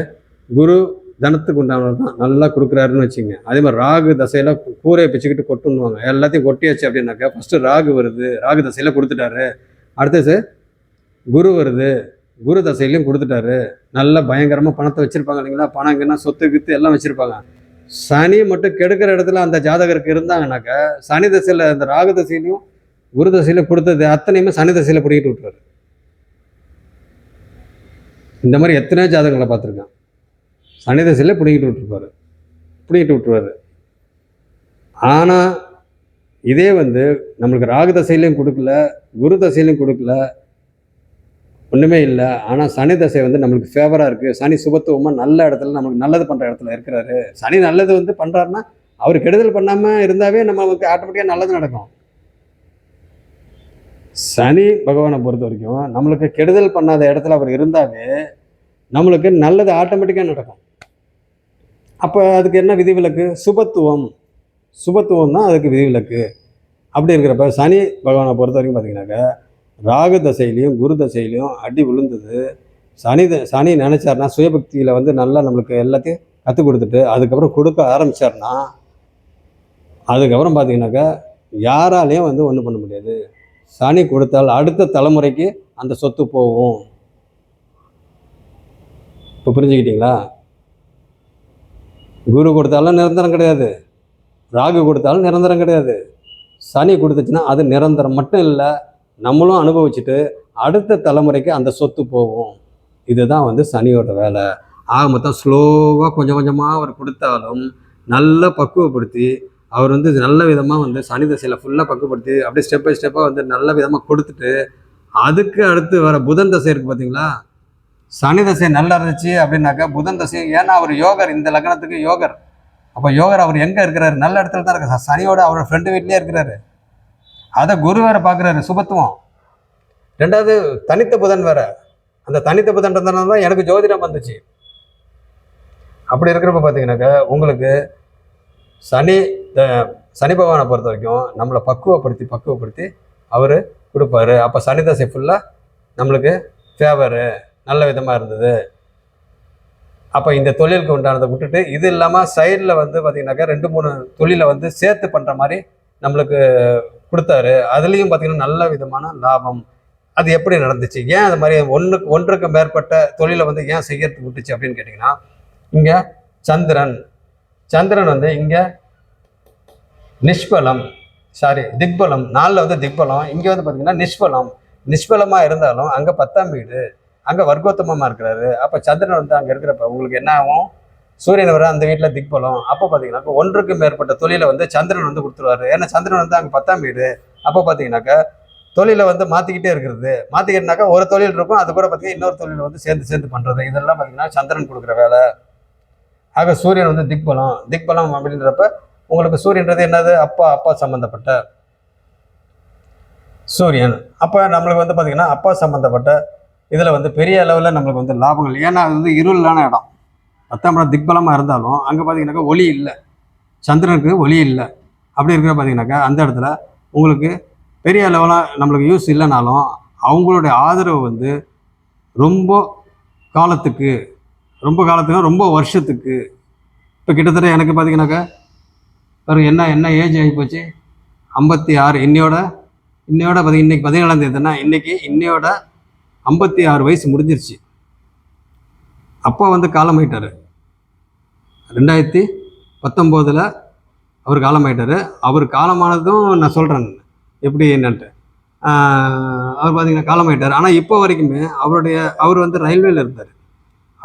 குரு தனத்துக்கு உண்டானவர் தான் நல்லா கொடுக்குறாருன்னு வச்சுங்க. அதே மாதிரி ராகு தசையில் கூரையை பிச்சுக்கிட்டு கொட்டுன்னுவாங்க. எல்லாத்தையும் கொட்டியாச்சு அப்படின்னாக்கா ஃபஸ்ட்டு ராகு வருது, ராகு தசையில் கொடுத்துட்டாரு. அடுத்தது குரு வருது, குரு தசையிலையும் கொடுத்துட்டாரு. நல்லா பயங்கரமாக பணத்தை வச்சுருப்பாங்க இல்லைங்களா, பணம் எங்கன்னா சொத்து கித்து எல்லாம் வச்சுருப்பாங்க. சனி மட்டும் கெடுக்கிற இடத்துல அந்த ஜாதகருக்கு இருந்தாங்கனாக்கா சனி தசையில் அந்த ராகு தசையிலையும் குரு தசையில் கொடுத்தது அத்தனையுமே சனி தசையில் பிடிக்கிட்டு விட்டுருவாரு. இந்த மாதிரி எத்தனையோ ஜாதகங்களை பார்த்துருக்கேன். சனி தசையில் பிடிக்கிட்டு விட்டுருவாரு. ஆனால் இதே வந்து நம்மளுக்கு ராகு தசையிலையும் கொடுக்கல, குரு தசையிலையும் கொடுக்கல, ஒன்றுமே இல்லை. ஆனால் சனி தசை வந்து நம்மளுக்கு ஃபேவராக இருக்குது. சனி சுபத்துவமாக நல்ல இடத்துல நம்மளுக்கு நல்லது பண்ணுற இடத்துல இருக்கிறாரு. சனி நல்லது வந்து பண்ணுறாருன்னா அவர் கெடுதல் பண்ணாமல் இருந்தாவே நமக்கு ஆட்டோமேட்டிக்காக நல்லது நடக்கும். சனி பகவானை பொறுத்த வரைக்கும் நம்மளுக்கு கெடுதல் பண்ணாத இடத்துல அவர் இருந்தாவே நம்மளுக்கு நல்லது ஆட்டோமேட்டிக்காக நடக்கும். அப்போ அதுக்கு என்ன விதிவிலக்கு? சுபத்துவம் தான் அதுக்கு விதிவிலக்கு. அப்படி இருக்கிறப்ப சனி பகவானை பொறுத்த வரைக்கும் பார்த்தீங்கன்னாக்கா ராகு தசையிலையும் குரு தசையிலையும் அடி விழுந்தது. சனி நினச்சார்னா சுயபக்தியில் வந்து நல்லா நம்மளுக்கு எல்லாத்தையும் கற்றுக் கொடுத்துட்டு அதுக்கப்புறம் கொடுக்க ஆரம்பித்தார்னா அதுக்கப்புறம் பார்த்தீங்கன்னாக்கா யாராலையும் வந்து ஒன்றும் பண்ண முடியாது. சனி கொடுத்தால் அடுத்த தலைமுறைக்கு அந்த சொத்து போகும். இப்போ புரிஞ்சுக்கிட்டீங்களா? குரு கொடுத்தாலும் நிரந்தரம் கிடையாது, ராகு கொடுத்தாலும் நிரந்தரம் கிடையாது. சனி கொடுத்துச்சுன்னா அது நிரந்தரம் மட்டும் இல்லை, நம்மளும் அனுபவிச்சுட்டு அடுத்த தலைமுறைக்கு அந்த சொத்து போகும். இதுதான் வந்து சனியோட வேலை. ஆக மொத்தம் ஸ்லோவாக கொஞ்சம் கொஞ்சமாக அவர் கொடுத்தாலும் நல்லா பக்குவப்படுத்தி அவர் வந்து நல்ல விதமாக வந்து சனி தசையில் ஃபுல்லாக பக்குவப்படுத்தி அப்படியே ஸ்டெப் பை ஸ்டெப்பாக வந்து நல்ல விதமாக கொடுத்துட்டு அதுக்கு அடுத்து வர புதன் தசை இருக்குது பார்த்தீங்களா. சனி தசை நல்லா இருந்துச்சு அப்படின்னாக்கா புதன் தசை, ஏன்னா அவர் யோகர், இந்த லக்னத்துக்கு யோகர். அப்போ யோகர் அவர் எங்கே இருக்கிறாரு? நல்ல இடத்துல தான் இருக்கார். சனியோட அவரோட ஃப்ரெண்டு வீட்லேயே இருக்கிறாரு. அதை குரு வேற பார்க்குறாரு, சுபத்துவம். ரெண்டாவது தனித்த புதன் வேற. அந்த தனித்த புதன் இருந்ததுனால தான் எனக்கு ஜோதிடம் வந்துச்சு. அப்படி இருக்கிறப்ப பார்த்தீங்கன்னாக்கா உங்களுக்கு சனி பகவானை பொறுத்த வரைக்கும் நம்மளை பக்குவப்படுத்தி அவர் கொடுப்பாரு. அப்போ சனி தசை ஃபுல்லாக நம்மளுக்கு ஃபேவரு நல்ல விதமாக இருந்தது. அப்போ இந்த தொழிலுக்கு உண்டானதை விட்டுட்டு இது இல்லாமல் சைடில் வந்து பார்த்திங்கனாக்கா 2-3 தொழிலை வந்து சேர்த்து பண்ணுற மாதிரி நம்மளுக்கு கொடுத்தாரு. அதுலேயும் பார்த்திங்கன்னா நல்ல விதமான லாபம். அது எப்படி நடந்துச்சு? ஏன் அது மாதிரி ஒன்றுக்கு மேற்பட்ட தொழிலை வந்து ஏன் செய்யறதுக்கு விட்டுச்சு அப்படின்னு கேட்டிங்கன்னா, இங்கே சந்திரன் வந்து இங்கே திக்பலம் 4ல் வந்து திக்பலம், இங்கே வந்து பார்த்திங்கன்னா நிஷ்பலமாக இருந்தாலும் அங்கே 10ஆம் வீடு, அங்கே வர்க்கோத்தமமாக இருக்கிறாரு. அப்போ சந்திரன் வந்து அங்கே இருக்கிறப்ப உங்களுக்கு என்ன ஆகும்? சூரியன் வர அந்த வீட்டில் திக்பலம். அப்போ பார்த்தீங்கன்னாக்கா ஒன்றுக்கு மேற்பட்ட தொழிலை வந்து சந்திரன் வந்து கொடுத்துருவாரு. ஏன்னா சந்திரன் வந்து அங்கே 10ஆம் வீடு. அப்போ பார்த்தீங்கன்னாக்கா தொழிலை வந்து மாற்றிக்கிட்டேனாக்கா ஒரு தொழில் இருக்கும், அது கூட பார்த்தீங்கன்னா இன்னொரு தொழில் வந்து சேர்ந்து பண்ணுறது. இதெல்லாம் பார்த்தீங்கன்னா சந்திரன் கொடுக்குற வேலை. ஆக சூரியன் வந்து திக்பலம் அப்படின்றப்ப உங்களுக்கு சூரியன்றது என்னது? அப்பா சம்மந்தப்பட்ட சூரியன். அப்போ நம்மளுக்கு வந்து பார்த்திங்கன்னா அப்பா சம்மந்தப்பட்ட இதில் வந்து பெரிய அளவில் நம்மளுக்கு வந்து லாபங்கள். ஏன்னா அது வந்து இருளான இடம். 10ஆம் இடம் திக்பலமாக இருந்தாலும் அங்கே பார்த்தீங்கன்னாக்கா ஒளி இல்லை, சந்திரனுக்கு ஒளி இல்லை. அப்படி இருக்கிற பார்த்தீங்கன்னாக்கா அந்த இடத்துல உங்களுக்கு பெரிய அளவில் நம்மளுக்கு யூஸ் இல்லைனாலும் அவங்களுடைய ஆதரவு வந்து ரொம்ப காலத்துக்கு ரொம்ப வருஷத்துக்கு. இப்போ கிட்டத்தட்ட எனக்கு பார்த்தீங்கன்னாக்கா ஒரு என்ன ஏஜ் ஆகி போச்சு? 56. இன்னையோட பார்த்தீங்கன்னா இன்றைக்கி 17ஆம் தேதினா இன்னையோட 56 வயசு முடிஞ்சிருச்சு. அப்பா வந்து காலமாயிட்டார். 2019 அவர் காலமாயிட்டார். அவர் காலமானதும் நான் சொல்கிறேன் எப்படி என்னன்ட்டு. அவர் பார்த்தீங்கன்னா காலமாயிட்டார். ஆனால் இப்போ வரைக்குமே அவர் வந்து ரயில்வேல இருந்தார்.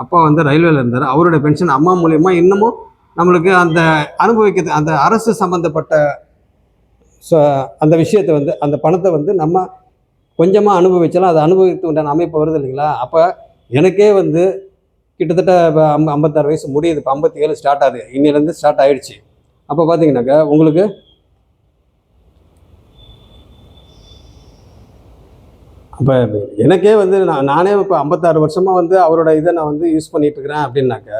அப்பா வந்து ரயில்வேல இருந்தார். அவருடைய பென்ஷன் அம்மா மூலியமாக இன்னமும் நம்மளுக்கு அந்த அனுபவிக்கிறது, அந்த அரசு சம்மந்தப்பட்ட அந்த விஷயத்தை வந்து அந்த பணத்தை வந்து நம்ம கொஞ்சமாக அனுபவிச்சாலும் அதை அனுபவித்து உண்டான அமைப்பு வருது இல்லைங்களா. அப்போ எனக்கே வந்து கிட்டத்தட்ட இப்போ 56 வயசு முடியுது. இப்போ 57 ஸ்டார்ட் ஆகுது. இன்னிலேருந்து ஸ்டார்ட் ஆகிடுச்சு. அப்போ பார்த்தீங்கன்னாக்கா உங்களுக்கு அப்போ எனக்கே வந்து நானே இப்போ 56 வருஷமாக வந்து அவரோட இதை நான் வந்து யூஸ் பண்ணிகிட்டு இருக்கிறேன் அப்படின்னாக்கா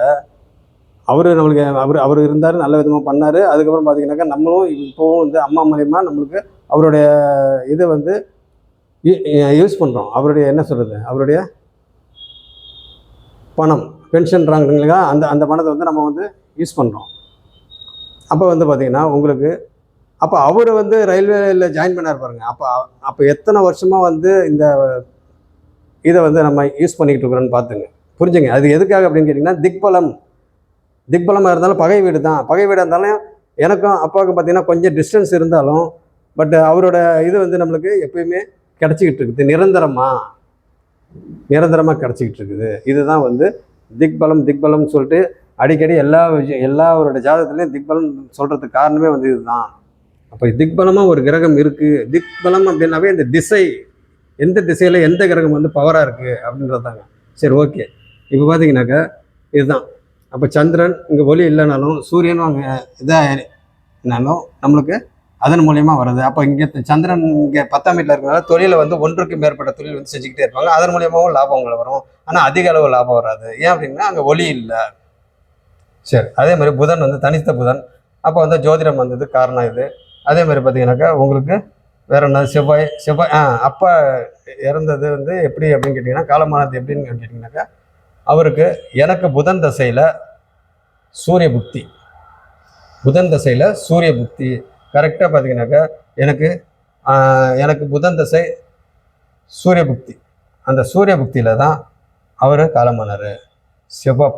அவர் நம்மளுக்கு அவர் இருந்தார், நல்ல விதமாக பண்ணார். அதுக்கப்புறம் பார்த்தீங்கன்னாக்கா நம்மளும் இப்போவும் வந்து அம்மா மூலிமா நம்மளுக்கு அவருடைய இதை வந்து யூஸ் பண்ணுறோம். அவருடைய என்ன சொல்கிறது, அவருடைய பணம் பென்ஷன்றாங்க இல்லைங்களா, அந்த அந்த பணத்தை வந்து நம்ம வந்து யூஸ் பண்ணுறோம். அப்போ வந்து பார்த்திங்கன்னா உங்களுக்கு அப்போ அவர் வந்து ரயில்வேயில் ஜாயின் பண்ணார் பாருங்கள். அப்போ எத்தனை வருஷமாக வந்து இந்த இதை வந்து நம்ம யூஸ் பண்ணிக்கிட்டு இருக்கிறோன்னு பார்த்துங்க, புரிஞ்சுங்க. அது எதுக்காக அப்படின்னு கேட்டிங்கன்னா, திக்பலமாக இருந்தாலும் பகை வீடு தான். பகை வீடாக இருந்தாலும் எனக்கும் அப்பாவுக்கும் பார்த்திங்கன்னா கொஞ்சம் டிஸ்டன்ஸ் இருந்தாலும் பட் அவரோட இது வந்து நம்மளுக்கு எப்பயுமே கிடச்சிக்கிட்டு இருக்குது, நிரந்தரமாக கிடச்சிக்கிட்டு இருக்குது. இதுதான் வந்து திக்பலம்னு சொல்லிட்டு அடிக்கடி எல்லாரோட ஜாதகத்துலேயும் திக்பலம் சொல்கிறதுக்கு காரணமே வந்து இதுதான். அப்போ திக்பலமாக ஒரு கிரகம் இருக்குது. திக்பலம் அப்படின்னாவே இந்த திசை, எந்த திசையில் எந்த கிரகம் வந்து பவராக இருக்குது அப்படின்றது தாங்க. சரி, ஓகே. இப்போ பார்த்தீங்கன்னாக்கா இதுதான். அப்போ சந்திரன் இங்கே ஒளி இல்லைனாலும் சூரியனும் அங்கே இதானாலும் நம்மளுக்கு அதன் மூலியமாக வருது. அப்போ இங்கே சந்திரன் இங்கே 10ஆம் வீட்டில் இருக்கிறனால தொழிலை வந்து ஒன்றுக்கு மேற்பட்ட தொழில் வந்து செஞ்சுக்கிட்டே இருப்பாங்க. அதன் மூலியமாகவும் லாபங்கள் வரும். ஆனால் அதிக அளவு லாபம் வராது. ஏன் அப்படின்னா அங்கே ஒளி இல்லை. சரி, அதே மாதிரி புதன் வந்து தனித்த புதன். அப்போ வந்து ஜோதிடம் வந்தது காரணம் இது. அதே மாதிரி பார்த்தீங்கன்னாக்கா உங்களுக்கு வேற என்ன, செவ்வாய் அப்பா இறந்தது வந்து எப்படி அப்படின்னு கேட்டிங்கன்னா, காலமானது எப்படின்னு கேட்டிங்கனாக்கா, அவருக்கு எனக்கு புதன் தசையில் சூரிய புக்தி கரெக்டாக பார்த்தீங்கன்னாக்கா எனக்கு புதன் தசை சூரிய புக்தி. அந்த சூரிய புக்தியில் தான் அவர் காலமானார். செவ்வாய்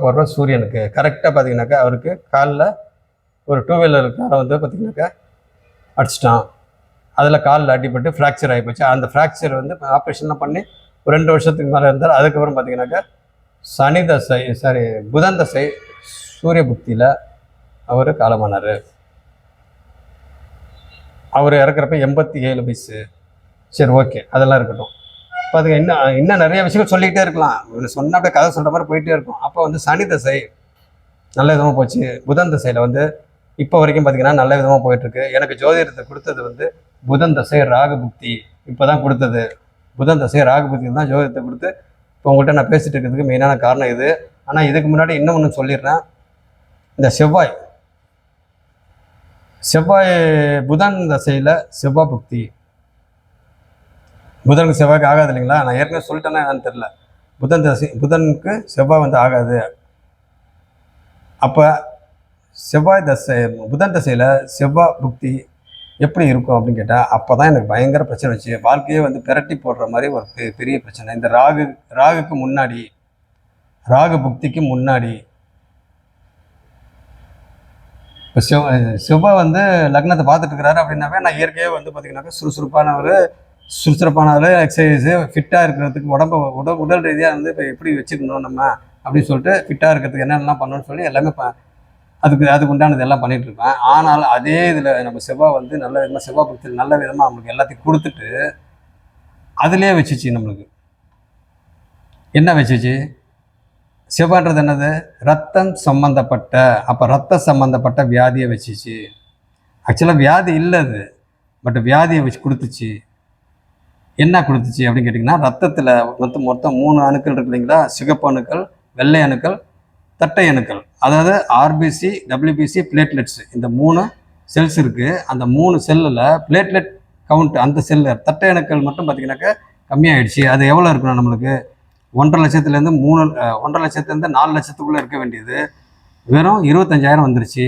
பார்வை சூரியனுக்கு கரெக்டாக பார்த்தீங்கன்னாக்கா அவருக்கு காலில் ஒரு 2 வீலர் காரை வந்து பார்த்திங்கனாக்கா அடிச்சிட்டான். அதில் காலில் அடிப்பட்டு ஃப்ராக்சர் ஆகி போச்சு. அந்த ஃப்ராக்சர் வந்து ஆப்ரேஷன்லாம் பண்ணி ஒரு 2 வருஷத்துக்கு மேலே இருந்தார். அதுக்கப்புறம் பார்த்திங்கனாக்கா புதன் தசை சூரிய புக்தியில் அவர் காலமானார். அவர் இறக்குறப்ப 87 வயசு. சரி, ஓகே, அதெல்லாம் இருக்கட்டும். பார்த்துங்க, இன்னும் நிறைய விஷயங்கள் சொல்லிக்கிட்டே இருக்கலாம். சொன்ன அப்படியே கதை சொல்கிற மாதிரி போயிட்டே இருக்கும். அப்போ வந்து சனி தசை நல்ல விதமாக போச்சு. புதன் தசையில் வந்து இப்போ வரைக்கும் பார்த்திங்கன்னா நல்ல விதமாக போயிட்டுருக்கு. எனக்கு ஜோதிடத்தை கொடுத்தது வந்து புதன் தசை ராகு புக்தி இப்போ தான் கொடுத்தது. புதன் தசை ராகு புக்தி தான் ஜோதிடத்தை கொடுத்து இப்போ உங்கள்கிட்ட நான் பேசிகிட்டு இருக்கிறதுக்கு மெயினான காரணம் இது. ஆனால் இதுக்கு முன்னாடி இன்னும் ஒன்று சொல்லிடுறேன். இந்த செவ்வாய் புதன் தசையில் செவ்வாய் புக்தி, புதனுக்கு செவ்வாய்க்கு ஆகாது இல்லைங்களா. நான் ஏற்கனவே சொல்லிட்டேன்னா என்னன்னு தெரில. புதனுக்கு செவ்வாய் வந்து ஆகாது. அப்போ புதன் தசையில் செவ்வாய் புக்தி எப்படி இருக்கும் அப்படின்னு கேட்டால், அப்போ தான் எனக்கு பயங்கர பிரச்சனை வச்சு வாழ்க்கையே வந்து பிரட்டி போடுற மாதிரி ஒரு பெரிய பிரச்சனை. இந்த ராகுக்கு முன்னாடி, ராகு புக்திக்கு முன்னாடி இப்போ செவ்வாய் வந்து லக்னத்தை பார்த்துட்டு இருக்கிறாரு அப்படின்னாவே நான் இயற்கையாக வந்து பார்த்திங்கனாக்கா சுறுசுறுப்பானவர், எக்ஸசைஸு, ஃபிட்டாக இருக்கிறதுக்கு உடல் ரீதியாக வந்து இப்போ எப்படி வச்சுக்கணும் நம்ம அப்படின்னு சொல்லிட்டு ஃபிட்டாக இருக்கிறதுக்கு என்னென்னலாம் பண்ணணும்னு சொல்லி எல்லாமே அதுக்கு உண்டானது எல்லாம் பண்ணிகிட்ருப்பேன். ஆனால் அதே இதில் நம்ம செவ்வாய் வந்து நல்ல விதமாக செவ்வாய் புக்தியில் நல்ல விதமாக நம்மளுக்கு எல்லாத்தையும் கொடுத்துட்டு அதிலே வச்சுச்சு. நம்மளுக்கு என்ன வச்சுச்சு? செவ்வாய்ன்றது என்னது? ரத்தம் சம்மந்தப்பட்ட, அப்போ ரத்தம் சம்மந்தப்பட்ட வியாதியை வச்சுச்சு. ஆக்சுவலாக வியாதி இல்லை அது, பட் வியாதியை வச்சு கொடுத்துச்சு. என்ன கொடுத்துச்சு அப்படின்னு கேட்டிங்கன்னா, ரத்தத்தில் மொத்தம் 3 அணுக்கள் இருக்கு இல்லைங்களா? சிகப்பு அணுக்கள், வெள்ளை அணுக்கள், தட்டை அணுக்கள். அதாவது ஆர்பிசி, டபிள்யூபிசி, பிளேட்லெட்ஸ், இந்த 3 செல்ஸ் இருக்குது. அந்த 3 செல்லில் பிளேட்லெட் கவுண்ட், அந்த செல்லில் தட்டை அணுக்கள் மட்டும் பார்த்திங்கனாக்கா கம்மியாகிடுச்சு. அது எவ்வளோ இருக்கணும் நம்மளுக்கு? 1.5 லட்சத்துலேருந்து 4 லட்சத்துக்குள்ளே இருக்க வேண்டியது வெறும் 25,000 வந்துருச்சு.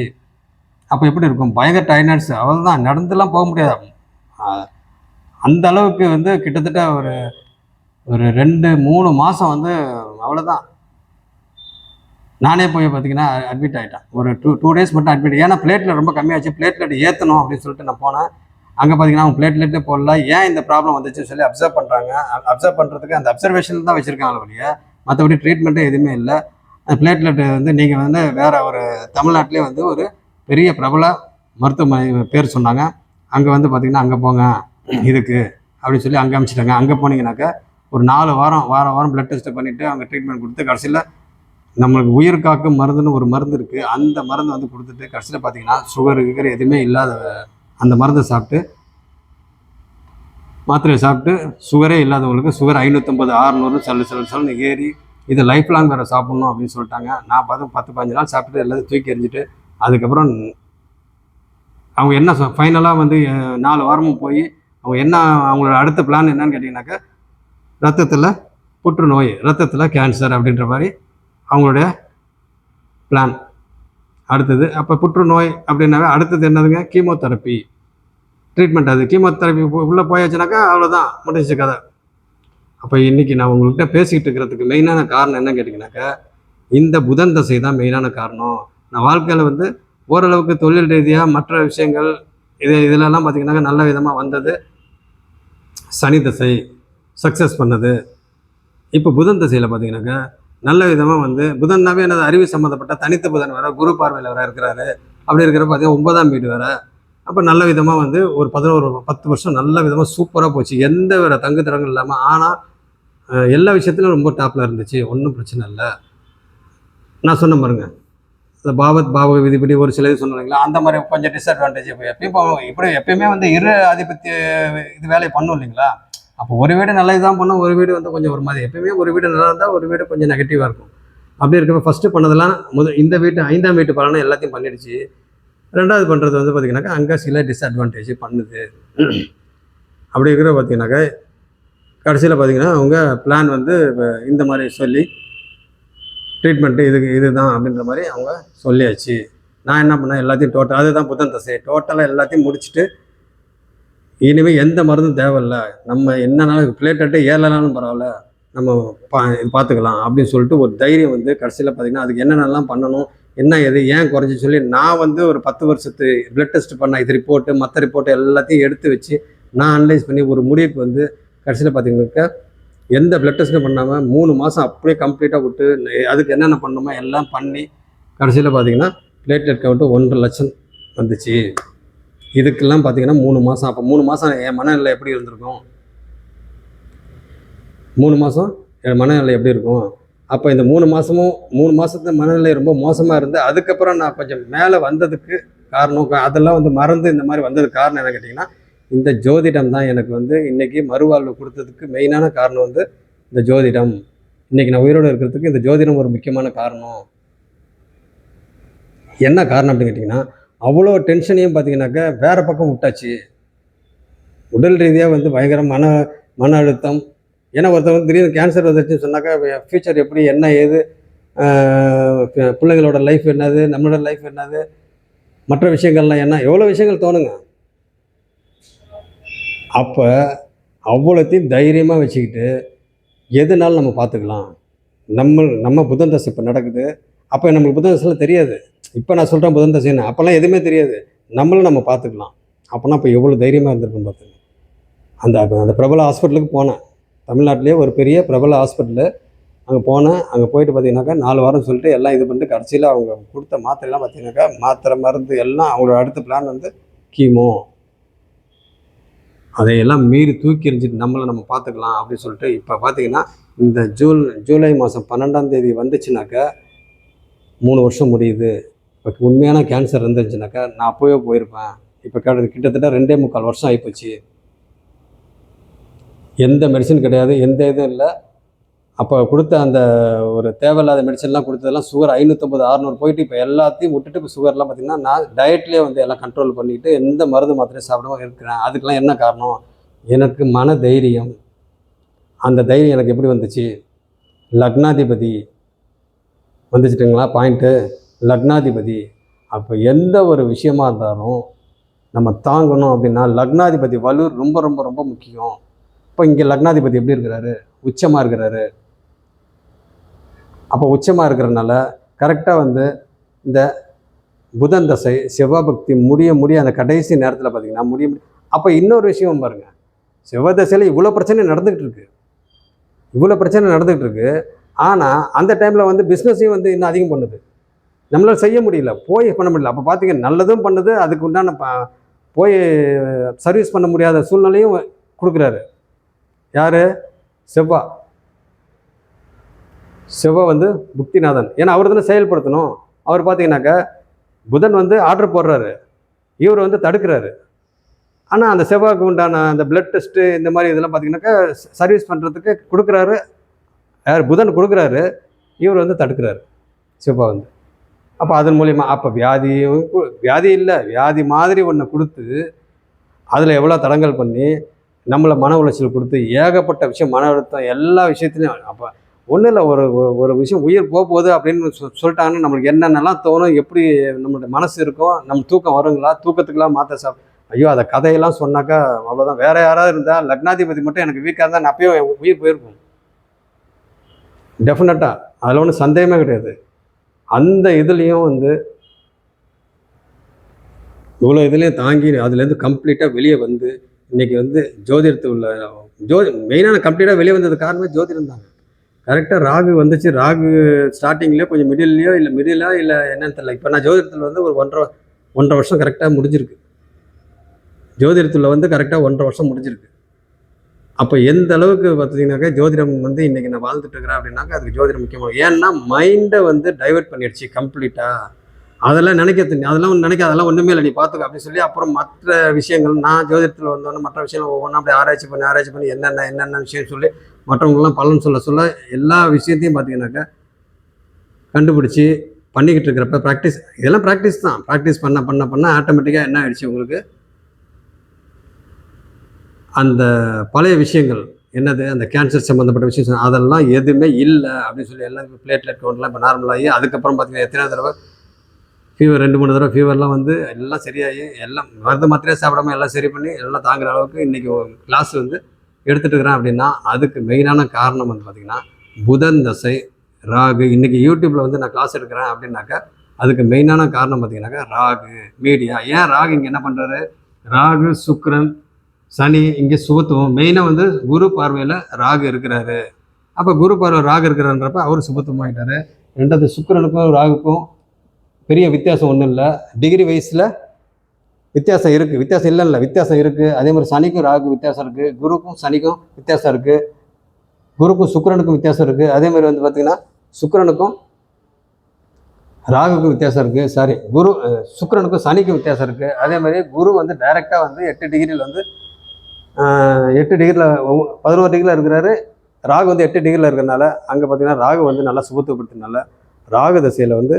அப்போ எப்படி இருக்கும்? பயங்கர டைனர்ஸ். அவள் தான் நடந்துலாம் போக முடியாது. அந்த அளவுக்கு வந்து கிட்டத்தட்ட ஒரு 2-3 மாதம் வந்து அவ்வளோதான். நானே போய் பார்த்திங்கன்னா அட்மிட் ஆகிட்டேன். ஒரு 2 டேஸ் மட்டும் அட்மிட். ஏன்னா பிளேட்லெட் ரொம்ப கம்மியாச்சு, பிளேட்லெட் ஏற்றணும் அப்படின்னு சொல்லிட்டு நான் போனேன். அங்கே பார்த்திங்கன்னா அவங்க பிளேட்லெட்டே போடல. ஏன் இந்த ப்ராப்ளம் வந்துச்சுன்னு சொல்லி அப்சர்வ் பண்ணுறதுக்கு அந்த அப்சர்வேஷன் தான் வச்சுருக்காங்க வழிய, மற்றபடி ட்ரீட்மெண்ட்டே எதுவுமே இல்லை. அந்த பிளேட்லெட் வந்து நீங்கள் வந்து வேறு ஒரு தமிழ்நாட்டிலே வந்து ஒரு பெரிய பிரபல மருத்துவமனை பேர் சொன்னாங்க. அங்கே வந்து பார்த்திங்கன்னா அங்கே போங்க இதுக்கு அப்படின்னு சொல்லி அங்கே அனுப்பிச்சிட்டாங்க. அங்கே போனீங்கன்னாக்கா ஒரு 4 வாரம் பிளட் டெஸ்ட்டு பண்ணிவிட்டு அவங்க ட்ரீட்மெண்ட் கொடுத்து கடைசியில் நம்மளுக்கு உயிர் காக்கும் மருந்துன்னு ஒரு மருந்து இருக்குது. அந்த மருந்து வந்து கொடுத்துட்டு கடைசியில் பார்த்திங்கன்னா சுகர் எதுவுமே இல்லாத அந்த மருந்தை சாப்பிட்டு, மாத்திரையை சாப்பிட்டு சுகரே இல்லாதவங்களுக்கு சுகர் 550, 600 சல்லு ஏறி இது லைஃப் லாங் வேறு சாப்பிட்ணும் அப்படின்னு சொல்லிட்டாங்க. நான் பார்த்து 10-15 நாள் சாப்பிட்டுட்டு எல்லாத்தையும் தூக்கி எறிஞ்சிட்டு அதுக்கப்புறம் அவங்க என்ன ஃபைனலாக வந்து 4 வாரமும் போய் அவங்க என்ன அவங்களோட அடுத்த பிளான் என்னன்னு கேட்டிங்கனாக்கா, ரத்தத்தில் புற்றுநோய், ரத்தத்தில் கேன்சர் அப்படின்ற மாதிரி அவங்களுடைய பிளான் அடுத்தது. அப்போ புற்றுநோய் அப்படின்னாவே அடுத்தது என்னதுங்க, கீமோதெரப்பி ட்ரீட்மெண்ட். அது கீமோதெரப்பி உள்ளே போயாச்சுனாக்கா அவ்வளோதான், முடிஞ்ச கதை. அப்போ இன்றைக்கி நான் உங்கள்கிட்ட பேசிக்கிட்டு இருக்கிறதுக்கு மெயினான காரணம் என்ன கேட்டிங்கனாக்கா, இந்த புதன் தசை தான் மெயினான காரணம். நான் வாழ்க்கையில் வந்து ஓரளவுக்கு தொழில் ரீதியாக மற்ற விஷயங்கள் இதிலெல்லாம் பார்த்திங்கனாக்கா நல்ல விதமாக வந்தது சனி தசை, சக்ஸஸ் பண்ணது. இப்போ புதன் தசையில் பார்த்திங்கனாக்கா நல்ல விதமாக வந்து புதன்னாவே எனது அறிவு சம்மந்தப்பட்ட தனித்த புதன் வேறு, குரு பார்வையில் வேறு இருக்கிறாரு. அப்படி இருக்கிற பார்த்தீங்கன்னா 9ஆம் வீடு வேறு. அப்போ நல்ல விதமாக வந்து ஒரு 10 வருஷம் நல்ல விதமாக சூப்பராக போச்சு, எந்த வேறு தங்கு தடங்கள் இல்லாமல். ஆனால் எல்லா விஷயத்துலையும் ரொம்ப டாப்பில் இருந்துச்சு, ஒன்றும் பிரச்சனை இல்லை. நான் சொன்ன பாருங்க, இந்த பாவக விதிப்படி ஒரு சில இது சொன்னாங்களா, அந்த மாதிரி கொஞ்சம் டிஸ்அட்வான்டேஜ். எப்பயுமே வந்து இரு ஆதிபத்திய இது வேலையை பண்ணும் இல்லைங்களா. அப்போ ஒரு வீடு நல்லது தான் பண்ணும், ஒரு வீடு வந்து கொஞ்சம் ஒரு மாதிரி. எப்பயுமே ஒரு வீடு நல்லா இருந்தால் ஒரு வீடு கொஞ்சம் நெகட்டிவாக இருக்கும். அப்படி இருக்கப்போ ஃபஸ்ட்டு பண்ணதெல்லாம் இந்த வீட்டு 5ஆம் வீட்டு பலனை எல்லாத்தையும் பண்ணிடுச்சு. 2வது பண்ணுறது வந்து பார்த்திங்கனாக்கா அங்கே சில டிஸ்அட்வான்டேஜ் பண்ணுது. அப்படி இருக்கிற பார்த்திங்கனாக்கா கடைசியில் பார்த்திங்கன்னா அவங்க பிளான் வந்து இந்த மாதிரி சொல்லி ட்ரீட்மெண்ட்டு இது தான் அப்படின்ற மாதிரி அவங்க சொல்லியாச்சு. நான் என்ன பண்ணேன், எல்லாத்தையும் அதுதான் புதன் தசை, டோட்டலாக எல்லாத்தையும் முடிச்சுட்டு இனிமேல் எந்த மருந்தும் தேவையில்லை, நம்ம என்னன்னாலும் பிளேட்டட்டே ஏறலனாலும் பரவாயில்ல, நம்ம பார்த்துக்கலாம் அப்படின்னு சொல்லிட்டு ஒரு தைரியம் வந்து கடைசியில் பார்த்திங்கன்னா அதுக்கு என்னென்னலாம் பண்ணணும், என்ன எது ஏன் குறைஞ்சி சொல்லி நான் வந்து ஒரு 10 வருஷத்து பிளட் டெஸ்ட் பண்ண இது ரிப்போர்ட்டு மற்ற ரிப்போர்ட்டு எல்லாத்தையும் எடுத்து வச்சு நான் அனலைஸ் பண்ணி ஒரு முடிவுக்கு வந்து கடைசியில் பார்த்திங்கனாக்கா எந்த பிளட் டெஸ்ட்டும் பண்ணாமல் 3 மாதம் அப்படியே கம்ப்ளீட்டாக விட்டு அதுக்கு என்னென்ன பண்ணணுமோ எல்லாம் பண்ணி கடைசியில் பார்த்திங்கன்னா பிளேட்லெட் கவுண்ட்டு 1.5 லட்சம் வந்துச்சு. இதுக்கெல்லாம் பார்த்திங்கன்னா 3 மாதம். அப்போ 3 மாதம் என் மனநிலை எப்படி இருந்திருக்கும், 3 மாதம் என் மனநிலை எப்படி இருக்கும். அப்போ இந்த 3 மாதத்து மனநிலை ரொம்ப மோசமாக இருந்து அதுக்கப்புறம் நான் கொஞ்சம் மேலே வந்ததுக்கு காரணம், அதெல்லாம் வந்து மறந்து இந்த மாதிரி வந்ததுக்கு காரணம் என்ன கேட்டிங்கன்னா, இந்த ஜோதிடம் தான் எனக்கு வந்து இன்றைக்கி மறுவாழ்வு கொடுத்ததுக்கு மெயினான காரணம் வந்து இந்த ஜோதிடம். இன்றைக்கி நான் உயிரோடு இருக்கிறதுக்கு இந்த ஜோதிடம் ஒரு முக்கியமான காரணம். என்ன காரணம் அப்படின்னு கேட்டிங்கன்னா, அவ்வளோ டென்ஷனையும் பார்த்திங்கனாக்கா வேறு பக்கம் விட்டாச்சு. உடல் ரீதியாக வந்து பயங்கர மன அழுத்தம். ஏன்னா ஒருத்தவங்க திடீர்னு கேன்சர் வந்துச்சுன்னு சொன்னாக்கா ஃப்யூச்சர் எப்படி, என்ன ஏது, பிள்ளைங்களோட லைஃப் என்னது, நம்மளோட லைஃப் என்னது, மற்ற விஷயங்கள்லாம் என்ன, எவ்வளோ விஷயங்கள் தோணுங்க. அப்போ அவ்வளோத்தையும் தைரியமாக வச்சுக்கிட்டு எதுனாலும் நம்ம பார்த்துக்கலாம். நம்ம புதன் தசை இப்போ நடக்குது. அப்போ நம்மளுக்கு புதன் தசைலாம் தெரியாது. இப்போ நான் சொல்கிறேன் புதன் தசைன்னு, அப்போல்லாம் எதுவுமே தெரியாது. நம்ம பார்த்துக்கலாம். அப்போனா இப்போ எவ்வளோ தைரியமாக இருந்திருக்கும் பார்த்துங்க. அந்த பிரபல ஹாஸ்பிட்டலுக்கு போனேன், தமிழ்நாட்டிலே ஒரு பெரிய பிரபல ஹாஸ்பிட்டலு. அங்கே போனேன். அங்கே போயிட்டு பார்த்தீங்கன்னாக்கா 4 வாரம் சொல்லிட்டு எல்லாம் இது பண்ணிட்டு கடைசியில் அவங்க கொடுத்த மாத்திரைலாம் பார்த்தீங்கன்னாக்கா மாத்திரை மருந்து எல்லாம் அவங்களோட அடுத்த பிளான் வந்து கீமோ. அதையெல்லாம் மீறி தூக்கி எறிஞ்சிட்டு நம்ம பார்த்துக்கலாம் அப்படின்னு சொல்லிட்டு இப்போ பார்த்தீங்கன்னா இந்த ஜூலை மாதம் 12ஆம் தேதி வந்துச்சுனாக்கா 3 வருஷம் முடியுது. இப்போ உண்மையான கேன்சர் இருந்துச்சுனாக்கா நான் அப்போவே போயிருப்பேன். இப்போ கிட்டத்தட்ட 2.25 வருஷம் ஆகிப்போச்சு. எந்த மெடிசன் கிடையாது, எந்த இதுவும் இல்லை. அப்போ கொடுத்த அந்த ஒரு தேவையில்லாத மெடிசன்லாம் கொடுத்ததெல்லாம் சுகர் 550 600 போயிட்டு இப்போ எல்லாத்தையும் விட்டுட்டு இப்போ சுகர்லாம் பார்த்திங்கன்னா நான் டயட்லேயே வந்து எல்லாம் கண்ட்ரோல் பண்ணிவிட்டு எந்த மருந்து மாத்திரையும் சாப்பிடாம இருக்கிறேன். அதுக்கெலாம் என்ன காரணம், எனக்கு மன தைரியம். அந்த தைரியம் எனக்கு எப்படி வந்துச்சு, லக்னாதிபதி வந்துச்சுட்டுங்களா பாயிண்ட்டு, லக்னாதிபதி. அப்போ எந்த ஒரு விஷயமா இருந்தாலும் நம்ம தாங்கணும் அப்படின்னா லக்னாதிபதி வலு ரொம்ப ரொம்ப ரொம்ப முக்கியம். இப்போ இங்கே லக்னாதிபதி எப்படி இருக்கிறாரு, உச்சமாக இருக்கிறாரு. அப்போ உச்சமாக இருக்கிறனால கரெக்டாக வந்து இந்த புதன் தசை செவ்வாபக்தி முடிய அந்த கடைசி நேரத்தில் பார்த்திங்கன்னா முடியும். அப்போ இன்னொரு விஷயம் பாருங்கள், செவ்வாய் தசையில் இவ்வளோ பிரச்சனை நடந்துக்கிட்டு இருக்கு. ஆனால் அந்த டைமில் வந்து பிஸ்னஸையும் வந்து இன்னும் அதிகம் பண்ணுது. நம்மளால் செய்ய முடியல, பண்ண முடியல. அப்போ பார்த்திங்கன்னா நல்லதும் பண்ணுது, அதுக்கு உண்டான போய் சர்வீஸ் பண்ண முடியாத சூழ்நிலையும் கொடுக்குறாரு. யார், செவ்வாய் வந்து புக்திநாதன். ஏன்னா அவர் தானே செயல்படுத்தணும். அவர் பார்த்தீங்கன்னாக்கா புதன் வந்து ஆர்டர் போடுறாரு, இவர் வந்து தடுக்கிறாரு. ஆனால் அந்த செவ்வாய்க்கு உண்டான அந்த பிளட் டெஸ்ட்டு இந்த மாதிரி இதெல்லாம் பார்த்தீங்கன்னாக்கா சர்வீஸ் பண்ணுறதுக்கு கொடுக்குறாரு, யார் புதன் கொடுக்குறாரு, இவர் வந்து தடுக்கிறாரு செவ்வாய் வந்து. அப்போ அதன் மூலிமா அப்போ வியாதி இல்லை, வியாதி மாதிரி ஒன்று கொடுத்து அதில் எவ்வளோ தடங்கல் பண்ணி நம்மளை மன உளைச்சல் கொடுத்து ஏகப்பட்ட விஷயம், மன அழுத்தம், எல்லா விஷயத்துலையும். அப்போ ஒன்றும் இல்லை, ஒரு விஷயம் உயிர் போகுது அப்படின்னு சொல்லிட்டாங்கன்னா நம்மளுக்கு என்னென்னலாம் தோணும், எப்படி நம்மளுடைய மனசு இருக்கும், நம்ம தூக்கம் வருங்களா, தூக்கத்துக்கெல்லாம் மாற்ற ஐயோ அதை கதையெல்லாம் சொன்னாக்கா அவ்வளோதான். வேறு யாராவது இருந்தால் லக்னாதிபதி மட்டும் எனக்கு வீக்காக இருந்தால் நான் அப்பயும் உயிர் போயிருக்கும் டெஃபினட்டாக, அதில் ஒன்றும் சந்தேகமே கிடையாது. அந்த இதுலேயும் வந்து இவ்வளோ இதுலேயும் தாங்கி அதுலேருந்து கம்ப்ளீட்டாக வெளியே வந்து இன்றைக்கி வந்து ஜோதிடத்து உள்ள மெயினான கம்ப்ளீட்டாக வெளியே வந்தது காரணமே ஜோதிடம் தாங்க. கரெக்டாக ராகு வந்துச்சு. ராகு ஸ்டார்டிங்லேயோ கொஞ்சம் மிடில்லையோ இல்லை என்னன்னு தெரியல. இப்போ நான் ஜோதிடத்தில் வந்து ஒரு ஒன்றரை வருஷம் கரெக்டாக முடிஞ்சிருக்கு. ஜோதிடத்தில் வந்து கரெக்டாக 1.5 வருஷம் முடிஞ்சிருக்கு. அப்போ எந்த அளவுக்கு பார்த்தீங்கன்னாக்கா ஜோதிடம் வந்து இன்றைக்கி நான் வாழ்ந்துட்டு இருக்கிறேன் அப்படின்னாக்கா அதுக்கு ஜோதிடம் முக்கியமாக. ஏன்னா மைண்டை வந்து டைவெர்ட் பண்ணிடுச்சு கம்ப்ளீட்டாக. அதெல்லாம் அதெல்லாம் ஒன்றுமே இல்லை, நீ பார்த்துக்க அப்படின்னு சொல்லி அப்புறம் மற்ற விஷயங்கள் நான் ஜோதிடத்தில் வந்தோன்னே மற்ற விஷயங்கள் ஒவ்வொன்றா அப்படி ஆராய்ச்சி பண்ணி என்னென்ன விஷயம் சொல்லி மற்றவங்களாம் பலன் சொல்ல எல்லா விஷயத்தையும் பார்த்தீங்கன்னாக்கா கண்டுபிடிச்சி பண்ணிக்கிட்டு இருக்கிறப்ப இதெல்லாம் ப்ராக்டிஸ் தான். ப்ராக்டிஸ் பண்ண ஆட்டோமேட்டிக்காக என்ன ஆகிடுச்சு உங்களுக்கு, அந்த பழைய விஷயங்கள் என்னது, அந்த கேன்சர் சம்மந்தப்பட்ட விஷயம் அதெல்லாம் எதுவுமே இல்லை அப்படின்னு சொல்லி எல்லாம் பிளேட்லெட் கவுண்ட்லாம் இப்போ நார்மலாகி அதுக்கப்புறம் பார்த்தீங்கன்னா எத்தனை தடவை ஃபீவர் 2-3 தடவை ஃபீவர்லாம் வந்து எல்லாம் சரியாகி எல்லாம் மருந்து மாத்திரையாக சாப்பிடாம எல்லாம் சரி பண்ணி எல்லாம் தாங்குற அளவுக்கு இன்றைக்கி கிளாஸ் வந்து எடுத்துகிட்டு இருக்கிறேன். அப்படின்னா அதுக்கு மெயினான காரணம் வந்து பார்த்திங்கன்னா புதன் தசை ராகு. இன்றைக்கி யூடியூப்பில் வந்து நான் கிளாஸ் எடுக்கிறேன் அப்படின்னாக்கா அதுக்கு மெயினான காரணம் பார்த்திங்கனாக்கா ராகு மீடியா. ஏன் ராகு இங்கே என்ன பண்ணுறாரு, ராகு சுக்கிரன் சனி இங்கே சுபத்துவம். மெயினாக வந்து குரு பார்வையில் ராகு இருக்கிறாரு. அப்போ குரு பார்வை ராகு இருக்கிறான்றப்ப அவர் சுபத்துவம் ஆகிட்டார். ரெண்டாவது சுக்கிரனுக்கும் ராகுக்கும் பெரிய வித்தியாசம் ஒன்றும் இல்லை, டிகிரி வைஸில் வித்தியாசம் இருக்குது. வித்தியாசம் இருக்குது. அதே மாதிரி சனிக்கும் ராகு வித்தியாசம் இருக்குது, குருக்கும் சனிக்கும் வித்தியாசம் இருக்குது, குருக்கும் சுக்கிரனுக்கும் வித்தியாசம் இருக்குது. அதே மாதிரி வந்து பார்த்திங்கன்னா சுக்கிரனுக்கும் ராகுக்கும் வித்தியாசம் இருக்குது, சுக்கிரனுக்கும் சனிக்கும் வித்தியாசம் இருக்குது. அதே மாதிரி குரு வந்து டைரெக்டாக வந்து 8 டிகிரியில் வந்து 8 டிகிரியில் 11 டிகிரியில் இருக்கிறாரு. ராகு வந்து 8 டிகிரியில் இருக்கிறனால அங்கே பார்த்திங்கன்னா ராகு வந்து நல்லா சுபத்துவப்படுத்தினால ராகு தசையில் வந்து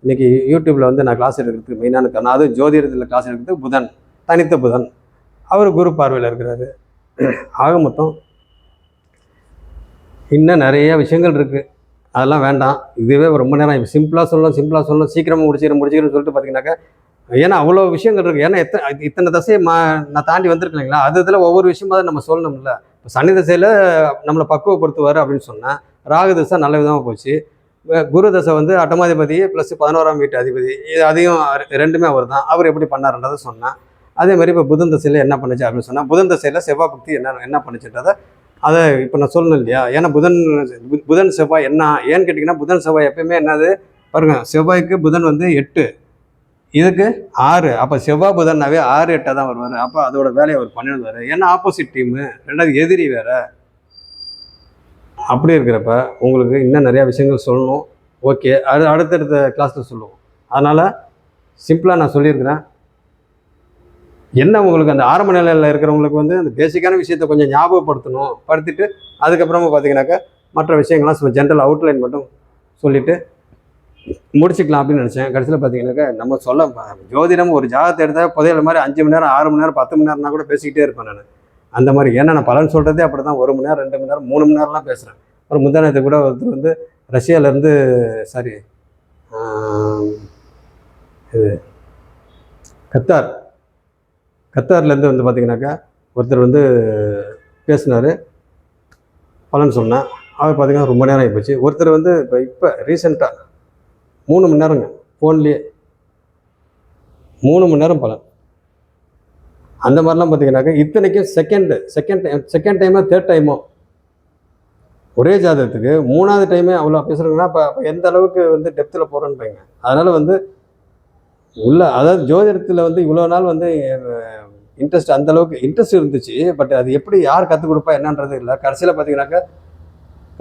இன்றைக்கி யூடியூப்பில் வந்து நான் கிளாஸ் எடுக்கிறதுக்கு மெயினான காரணம். அதுவும் ஜோதிடத்தில் கிளாஸ் எடுக்கிறதுக்கு புதன், தனித்த புதன், அவர் குரு பார்வையில் இருக்கிறாரு. ஆக மொத்தம் இன்னும் நிறைய விஷயங்கள் இருக்குது, அதெல்லாம் வேண்டாம். இதுவே ரொம்ப நேரம் சிம்பிளாக சொல்லணும் சீக்கிரமாக முடிச்சுக்கிறேன்னு சொல்லிட்டு பார்த்தீங்கன்னாக்கா, ஏன்னா அவ்வளோ விஷயங்கள் இருக்குது. ஏன்னா இத்தனை தசையை நான் தாண்டி வந்திருக்கு இல்லைங்களா, இதில் ஒவ்வொரு விஷயமா தான் நம்ம சொல்லணும்ல. இப்போ சனி தசையில் நம்மளை பக்குவப்படுத்துவார் அப்படின்னு சொன்னால் ராகு தசை நல்ல விதமாக போச்சு. குரு தசை வந்து அட்டமாதிபதி ப்ளஸ் 11ஆம் வீட்டு அதிபதி, அதையும் ரெண்டுமே அவர் தான். அவர் எப்படி பண்ணாருன்றதை சொன்னேன். அதே மாதிரி இப்போ புதன் தசையில் என்ன பண்ணுச்சு அப்படின்னு சொன்னால் புதன் தசையில் செவ்வாய் பக்தி என்ன பண்ணுச்சுன்றதை அதை இப்போ நான் சொல்லணும் இல்லையா. ஏன்னா புதன் செவ்வாய் ஏன்னு கேட்டிங்கன்னா புதன் செவ்வாய் எப்பயுமே என்னது பாருங்கள், செவ்வாய்க்கு புதன் வந்து 8, இதுக்கு 6. அப்போ செவ்வாய் புதன்னாவே 6-8 தான் வருவார். அப்போ அதோட வேலையை அவர் பண்ணிடுவார். ஏன்னா ஆப்போசிட் டீமு, ரெண்டாவது எதிரி வேறு. அப்படி இருக்கிறப்ப உங்களுக்கு இன்னும் நிறையா விஷயங்கள் சொல்லணும். ஓகே, அது அடுத்தடுத்த கிளாஸில் சொல்லுவோம். அதனால் சிம்பிளாக நான் சொல்லியிருக்கிறேன். என்ன உங்களுக்கு அந்த ஆரம்ப நிலையில் இருக்கிறவங்களுக்கு வந்து அந்த பேசிக்கான விஷயத்தை கொஞ்சம் படுத்திட்டு அதுக்கப்புறமா பார்த்தீங்கன்னாக்கா மற்ற விஷயங்கள்லாம் ஜென்ரல் அவுட்லைன் மட்டும் சொல்லிவிட்டு முடிச்சுக்கலாம் அப்படின்னு நினச்சேன். கடைசியில் பார்த்தீங்கன்னாக்கா நம்ம ஜோதிடம் ஒரு ஜாதகத்தை எடுத்தால் புதையல் மாதிரி 5 மணி நேரம் 6 மணி நேரம் 10 மணி நேரம்னா கூட பேசிக்கிட்டே இருப்பேன் நான். அந்த மாதிரி ஏன்னா நான் பலன் சொல்கிறதே அப்படி தான், 1 மணி நேரம் 2 மணி நேரம் 3 மணி நேரம்லாம் பேசுகிறேன். அப்புறம் முந்தானத்தை கூட ஒருத்தர் வந்து ரஷ்யாவிலேருந்து இது கத்தார்லேருந்து வந்து பார்த்திங்கனாக்கா ஒருத்தர் வந்து பேசினார், பலன் சொன்னேன். அவர் பார்த்திங்கன்னா ரொம்ப நேரம் ஆகிப்போச்சு. ஒருத்தர் வந்து இப்போ ரீசெண்டாக 3 மணி நேரங்க ஃபோன்லேயே 3 மணி நேரம் பலன். அந்த மாதிரிலாம் பார்த்தீங்கன்னாக்கா இத்தனைக்கும் செகண்ட் டைமோ தேர்ட் டைமோ ஒரே ஜாதகத்துக்கு 3ஆவது டைமே அவ்வளோ பேசுகிறாங்கன்னா அப்போ எந்த அளவுக்கு வந்து டெப்த்தில் போகிறோன்னு பையங்க. அதனால் வந்து அதாவது ஜோதிடத்தில் வந்து இவ்வளோ நாள் வந்து இன்ட்ரெஸ்ட் அந்தளவுக்கு இன்ட்ரெஸ்ட் இருந்துச்சு. பட் அது எப்படி யார் கற்றுக் கொடுப்பா என்னன்றது இல்லை. கடைசியில் பார்த்தீங்கன்னாக்கா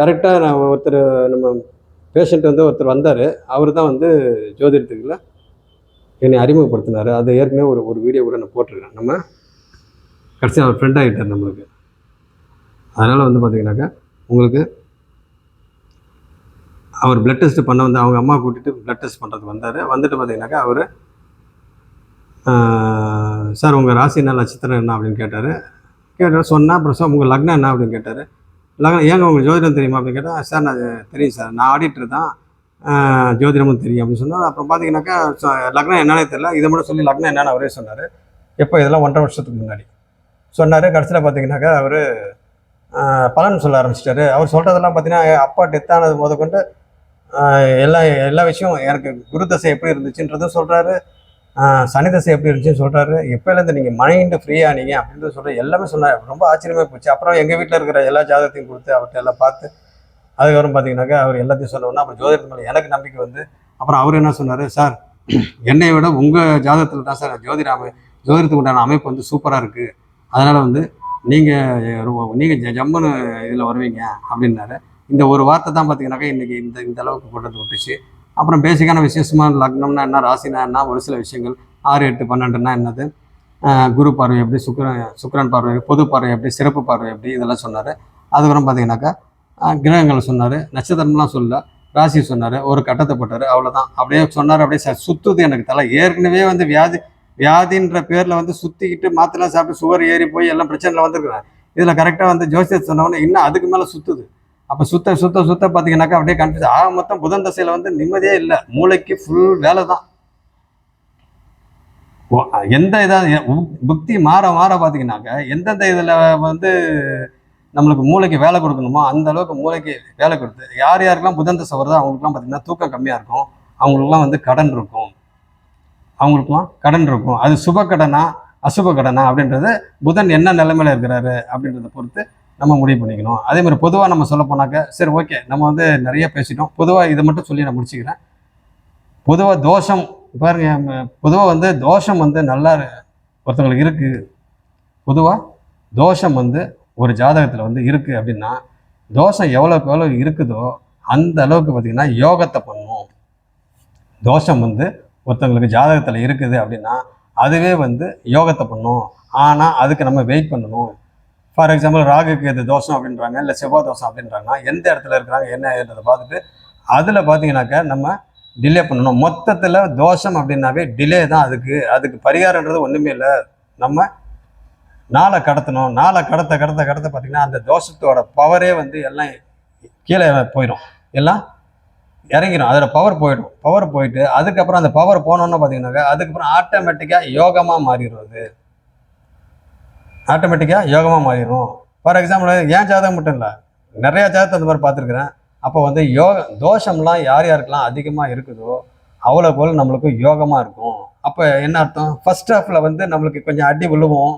கரெக்டாக நான் நம்ம பேஷண்ட் வந்து ஒருத்தர் வந்தார். அவர் தான் வந்து ஜோதிடத்துக்குள்ள என்னை அறிமுகப்படுத்தினார். அது ஏற்கனவே ஒரு வீடியோ கூட நான் போட்டிருக்கேன். நம்ம கடைசியாக அவர் ஃப்ரெண்ட் ஆகிட்டார் நம்மளுக்கு. அதனால் வந்து பார்த்திங்கனாக்கா உங்களுக்கு அவர் பிளட் டெஸ்ட் பண்ண வந்து அவங்க அம்மா கூட்டிகிட்டு பிளட் டெஸ்ட் பண்ணுறதுக்கு வந்தார். வந்துட்டு பார்த்தீங்கன்னாக்கா அவர் சார் உங்கள் ராசி என்ன, நட்சத்திரம் என்ன அப்படின்னு கேட்டார். சொன்னால் அப்புறம் சார் உங்கள் லக்னம் என்ன அப்படின்னு கேட்டார். லக்னம் ஏங்க உங்களுக்கு ஜோதிடம் தெரியுமா அப்படின்னு கேட்டால், சார் நான் தெரியும் சார், நான் ஆடிட்டர் தான், ஜோதிடமும் தெரியும் அப்படின்னு சொன்னார். அப்புறம் பார்த்தீங்கன்னாக்கா லக்னம் என்னன்னே தெரியல, இதை மட்டும் சொல்லி லக்னம் என்னன்னு அவரே சொன்னார். எப்போ இதெல்லாம் 1.5 வருஷத்துக்கு முன்னாடி சொன்னார். கடைசியில் பார்த்தீங்கன்னாக்கா அவர் பலன் சொல்ல ஆரம்பிச்சிட்டாரு. அவர் சொல்கிறதெல்லாம் பார்த்தீங்கன்னா அப்பா டெத் ஆனது முதற்கொண்டு எல்லா விஷயம் எனக்கு குரு தசை எப்படி இருந்துச்சுன்றதும் சொல்கிறாரு, சனி தசை எப்படி இருந்துச்சுன்னு சொல்கிறாரு, எப்போலேருந்து நீங்கள் மைண்டு ஃப்ரீயானீங்க அப்படின்றது சொல்கிறார். எல்லாமே சொன்னார். ரொம்ப ஆச்சரியமாக போச்சு. அப்புறம் எங்கள் வீட்டில் இருக்கிற எல்லா ஜாதகத்தையும் கொடுத்து அவர்கிட்ட எல்லாம் பார்த்து அதுக்கப்புறம் பார்த்தீங்கன்னாக்கா அவர் எல்லாத்தையும் சொன்னோன்னா அப்புறம் ஜோதிடத்து மேலே எனக்கு நம்பிக்கை வந்து அப்புறம் அவர் என்ன சொன்னார், சார் என்னை விட உங்கள் ஜாதகத்தில் தான் சார் ஜோதிடத்துக்கு உண்டான அமைப்பு வந்து சூப்பராக இருக்குது, அதனால் வந்து நீங்கள் ஜம்முன்னு இதில் வருவீங்க அப்படின்னாரு. இந்த ஒரு வார்த்தை தான் பார்த்தீங்கன்னாக்கா இன்றைக்கி இந்த அளவுக்கு கொண்டு விட்டுச்சு. அப்புறம் பேசிக்கான விசேஷமாக லக்னம்னா என்ன, ராசினா என்ன, ஒரு சில விஷயங்கள் 6, 8, 12ன்னா என்னது, குரு பார்வை எப்படி, சுக்கிரன் பார்வை, பொது பார்வை எப்படி, சிறப்பு பார்வை எப்படி, இதெல்லாம் சொன்னார். அதுக்கப்புறம் பார்த்தீங்கன்னாக்கா கிரகங்கள் சொன்னார், நட்சத்திரம்லாம் சொல்ல, ராசி சொன்னார், ஒரு கட்டத்தை போட்டார், அவ்வளோதான். அப்படியே சொன்னார். அப்படியே சுற்றுது எனக்கு தலை. ஏற்கனவே வந்து வியாதின்ற பேரில் வந்து சுற்றிக்கிட்டு மாத்திரை சாப்பிட்டு சுகர் ஏறி போய் எல்லாம் பிரச்சனையில் வந்துருக்குறேன். இதில் கரெக்டாக வந்து ஜோசியத்தை சொன்னவொன்னே இன்னும் அதுக்கு மேலே சுற்றுது. அப்போ சுத்த பார்த்தீங்கன்னாக்கா அப்படியே கன்ஃபியூஸ் ஆக. மொத்தம் புதன் தசையில் வந்து நிம்மதியே இல்லை, மூளைக்கு ஃபுல் வேலை தான். எந்த இதாக புக்தி மாற பார்த்தீங்கன்னாக்கா எந்தெந்த இதில் வந்து நம்மளுக்கு மூளைக்கு வேலை கொடுக்கணுமோ அந்த அளவுக்கு மூளைக்கு வேலை கொடுத்து யாருக்கெல்லாம் புதன் தசை வருதோ அவங்களுக்குலாம் பார்த்தீங்கன்னா தூக்கம் கம்மியாக இருக்கும், அவங்களுக்குலாம் வந்து கடன் இருக்கும், அது சுப கடனா அசுப கடனா அப்படின்றது புதன் என்ன நிலைமையில இருக்கிறாரு அப்படின்றத பொறுத்து நம்ம முடிவு பண்ணிக்கணும். அதே மாதிரி பொதுவாக நம்ம சொல்ல போனாக்க சரி ஓகே நம்ம வந்து நிறைய பேசிட்டோம். பொதுவாக இதை மட்டும் சொல்லி நான் முடிச்சுக்கிறேன். பொதுவாக தோஷம் பாருங்க, பொதுவாக வந்து தோஷம் வந்து நல்லா ஒருத்தவங்களுக்கு இருக்குது. பொதுவாக தோஷம் வந்து ஒரு ஜாதகத்தில் வந்து இருக்குது அப்படின்னா தோஷம் எவ்வளோ இருக்குதோ அந்த அளவுக்கு பார்த்திங்கன்னா யோகத்தை பண்ணணும். தோஷம் வந்து ஒருத்தவங்களுக்கு ஜாதகத்தில் இருக்குது அப்படின்னா அதுவே வந்து யோகத்தை பண்ணும். ஆனால் அதுக்கு நம்ம வெயிட் பண்ணணும். ஃபார் எக்ஸாம்பிள் ராகுக்கு எது தோஷம் அப்படின்றாங்க, இல்லை செவ்வாய் தோஷம் அப்படின்றாங்கன்னா எந்த இடத்துல இருக்கிறாங்க என்னன்றதை பார்த்துட்டு அதில் பார்த்தீங்கன்னாக்கா நம்ம டிலே பண்ணணும். மொத்தத்தில் தோஷம் அப்படின்னாவே டிலே தான். அதுக்கு பரிகாரன்றது ஒன்றுமே இல்லை. நம்ம நாளை கடத்தணும். நாளை கடத்த பார்த்திங்கன்னா அந்த தோஷத்தோட பவரே வந்து எல்லாம் கீழே போயிடும், எல்லாம் இறங்கிடும், அதில் பவர் போயிட்டு அதுக்கப்புறம் அந்த பவர் போனோன்னு பார்த்தீங்கன்னாக்கா அதுக்கப்புறம் ஆட்டோமேட்டிக்காக யோகமாக மாறிடும். ஃபார் எக்ஸாம்பிள் ஏன் ஜாதகம் மட்டும் இல்லை, நிறையா ஜாதகத்தை அந்த மாதிரி பார்த்துருக்குறேன். அப்போ வந்து தோஷம்லாம் யாருக்கெல்லாம் அதிகமாக இருக்குதோ அவ்வளோ போல் நம்மளுக்கு யோகமாக இருக்கும். அப்போ என்ன அர்த்தம், ஃபர்ஸ்ட் ஹாஃபில் வந்து நம்மளுக்கு கொஞ்சம் அடி விழுவோம்.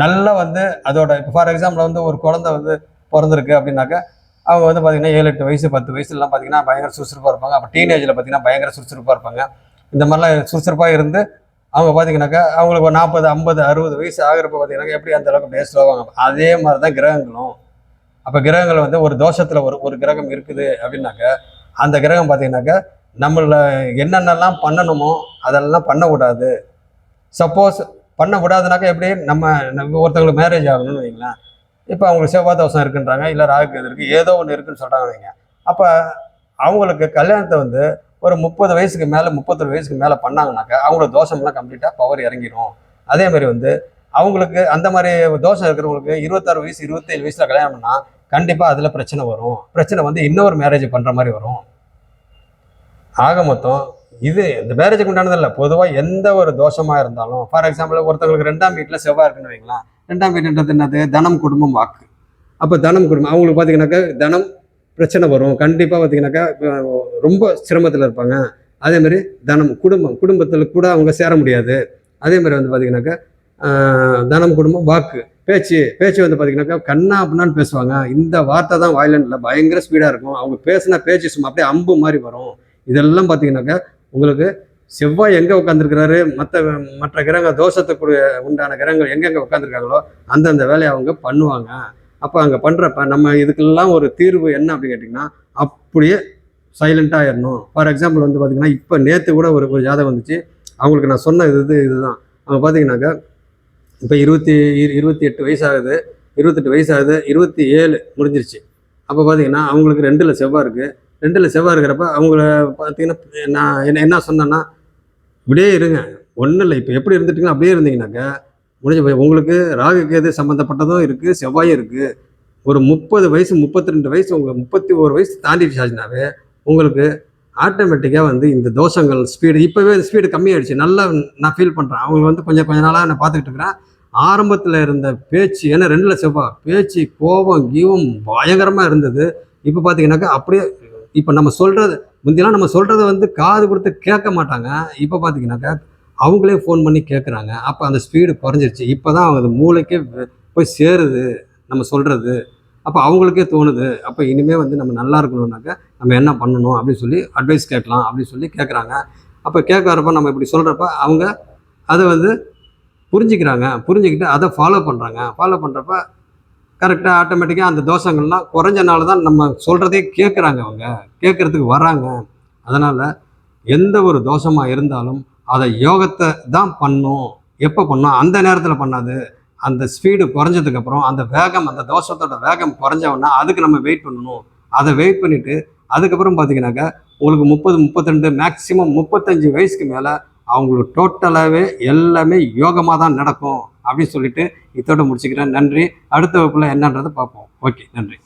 நல்லா வந்து அதோட இப்போ ஃபார் எக்ஸாம்பிள் வந்து ஒரு குழந்தை வந்து பிறந்திருக்கு அப்படின்னாக்கா அவங்க வந்து பார்த்திங்கன்னா 7, 8 வயசு 10 வயசுலாம் பார்த்திங்கன்னா பயங்கர சுறுசுறுப்பாக இருப்பாங்க. அப்போ டீனேஜில் பார்த்திங்கன்னா பயங்கர சுறுசுறுப்பாக இருப்பாங்க. இந்த மாதிரிலாம் சுறுசுறுப்பாக இருந்து அவங்க பார்த்திங்கனாக்கா அவங்களுக்கு ஒரு 40, 50, 60 வயசு ஆகிறப்ப பார்த்திங்கனாக்கா எப்படி அந்த அளவுக்கு அப்படியே ஸ்லோவாங்க. அதே மாதிரி தான் கிரகங்களும். அப்போ கிரகங்கள் வந்து ஒரு தோஷத்தில் ஒரு கிரகம் இருக்குது அப்படின்னாக்கா அந்த கிரகம் பார்த்திங்கனாக்கா நம்மள என்னென்னலாம் பண்ணணுமோ அதெல்லாம் பண்ணக்கூடாது. சப்போஸ் பண்ண விடாதுனாக்கா எப்படி நம்ம ஒருத்தவங்களுக்கு மேரேஜ் ஆகணும்னு வைங்களேன். இப்போ அவங்களுக்கு செவ்வாய் தோஷம் இருக்குன்றாங்க, இல்லை ராகு இது இருக்குது, ஏதோ ஒன்று இருக்குன்னு சொல்கிறாங்க வைங்க. அப்போ அவங்களுக்கு கல்யாணத்தை வந்து ஒரு 30 வயசுக்கு மேலே 31 வயசுக்கு மேலே பண்ணாங்கனாக்கா அவங்களோட தோஷம்லாம் கம்ப்ளீட்டாக பவர் இறங்கிடும். அதேமாதிரி வந்து அவங்களுக்கு அந்த மாதிரி தோஷம் இருக்கிறவங்களுக்கு 26 வயசு 27 வயசில் கல்யாணம் பண்ணால் கண்டிப்பாக அதில் பிரச்சனை வரும். பிரச்சனை வந்து இன்னொரு மேரேஜ் பண்ணுற மாதிரி வரும். ஆக மொத்தம் இந்த மேரேஜுக்கு உண்டானதில்லை, பொதுவாக எந்த ஒரு தோஷமாக இருந்தாலும் ஃபார் எக்ஸாம்பிள் ஒருத்தவங்களுக்கு 2ஆம் வீட்டில் செவ்வாய் இருக்குன்னு வைங்களேன். 2ஆம் வீடுன்றது என்னது, தனம் குடும்பம் வாக்கு. அப்போ தனம் குடும்பம் அவங்களுக்கு பார்த்தீங்கன்னாக்கா தனம் பிரச்சனை வரும். கண்டிப்பாக பார்த்தீங்கன்னாக்கா ரொம்ப சிரமத்தில் இருப்பாங்க. அதேமாதிரி தனம் குடும்பத்தில் கூட அவங்க சேர முடியாது. அதேமாதிரி வந்து பார்த்தீங்கன்னாக்கா தனம் குடும்பம் வாக்கு பேச்சு வந்து பார்த்தீங்கன்னாக்கா கண்ணா அப்படின்னான்னு பேசுவாங்க. இந்த வார்த்தை தான் வாயிலன்ல பயங்கர ஸ்பீடாக இருக்கும். அவங்க பேசினா பேச்சு சும்மா அப்படியே அம்பு மாதிரி வரும். இதெல்லாம் பார்த்தீங்கன்னாக்கா உங்களுக்கு செவ்வாய் எங்கே உட்காந்துருக்கிறாரு, மற்ற கிரகங்கள் தோஷத்துக்கு உண்டான கிரகங்கள் எங்கெங்கே உட்காந்துருக்காங்களோ அந்தந்த வேலையை அவங்க பண்ணுவாங்க. அப்போ அங்கே பண்ணுறப்ப நம்ம இதுக்கெல்லாம் ஒரு தீர்வு என்ன அப்படின்னு கேட்டிங்கன்னா அப்படியே சைலண்ட்டாக ஆயிடணும். ஃபார் எக்ஸாம்பிள் வந்து பார்த்திங்கன்னா இப்போ நேற்று கூட ஒரு ஜாதகம் வந்துச்சு. அவங்களுக்கு நான் சொன்ன இதுதான். அவங்க பார்த்தீங்கன்னாக்கா இப்போ 28 வயசு ஆகுது, 27 முடிஞ்சிருச்சு. அப்போ பார்த்தீங்கன்னா அவங்களுக்கு 2ல் செவ்வாய் இருக்குது, 2ல் செவ்வாய் இருக்கிறப்ப அவங்கள பார்த்தீங்கன்னா, நான் என்ன சொன்னேன்னா, இப்படியே இருங்க. ஒண்ணும் இல்ல. இப்ப எப்படி இருந்துட்டீங்களோ அப்படியே இருந்தீங்கன்னாக்கா, முடிஞ்சு போய் உங்களுக்கு ராகு, கேது சம்மந்தப்பட்டதும் இருக்கு, செவ்வாயும் இருக்கு. ஒரு 30 வயசு, 32 வயசு, உங்களுக்கு 31 வயசு தாண்டிடுச்சாச்சுனாவே, உங்களுக்கு ஆட்டோமேட்டிக்கா வந்து இந்த தோஷங்கள் ஸ்பீடு இப்பவே ஸ்பீடு கம்மியாயிடுச்சு. நல்லா நான் ஃபீல் பண்றேன். அவங்க வந்து கொஞ்ச நாளா நான் பார்த்துக்கிட்டு இருக்கிறேன். ஆரம்பத்துல இருந்த பேச்சு ஏன்னா 2ல செவ்வாய். பேச்சு, கோபம், கீவம் பயங்கரமா இருந்தது. இப்ப பார்த்தீங்கன்னாக்கா, அப்படியே இப்ப நம்ம சொல்றது முந்தியெல்லாம் நம்ம சொல்றத வந்து காது குடுத்து கேட்க மாட்டாங்க. இப்ப பார்த்தீங்கன்னாக்கா, அவங்களே ஃபோன் பண்ணி கேட்கறாங்க. அப்ப அந்த ஸ்பீடு குறைஞ்சிருச்சு. இப்பதான் அது மூளைக்கே போய் சேருது நம்ம சொல்றது. அப்ப அவங்களுக்கே தோணுது. அப்ப இனிமே வந்து நம்ம நல்லா இருக்கணும்னாக்க, நம்ம என்ன பண்ணணும் அப்படின்னு சொல்லி அட்வைஸ் கேட்கலாம் அப்படின்னு சொல்லி கேட்கறாங்க. அப்ப கேட்க வரப்ப நம்ம இப்படி சொல்றப்ப, அவங்க அத வந்து புரிஞ்சுக்கிறாங்க. புரிஞ்சுக்கிட்டு அத ஃபாலோ பண்றாங்க. ஃபாலோ பண்றப்ப கரெக்ட்டா ஆட்டோமேட்டிக்கா அந்த தோஷங்கள்லாம் குறைஞ்சனால தான் நம்ம சொல்றதே கேட்கறாங்க அவங்க. கேட்கறதுக்கு வராங்க. அதனால எந்த ஒரு தோஷமா இருந்தாலும், அத யோகத்த தான் பண்ணும். எப்ப பண்ணும்? அந்த நேரத்தில பண்ணாது. அந்த ஸ்பீடு குறைஞ்சதுக்கப்புறம், அந்த வேகம் அந்த தோஷத்தோட வேகம் குறைஞ்சவுடனே, அதுக்கு நம்ம வெயிட் பண்ணணும். அத வெயிட் பண்ணிட்டு, அதுக்கப்புறம் பார்த்தீங்கன்னாக்கா, உங்களுக்கு 30, 32 மேக்ஸிமம் 35 வயசுக்கு மேல, அவங்களுக்கு டோட்டலாவே எல்லாமே யோகமா தான் நடக்கும். அப்படின்னு சொல்லிட்டு, இத்தோட முடிச்சுக்கிறேன். நன்றி. அடுத்த வகுப்புல என்னன்றத பார்ப்போம். ஓகே. நன்றி.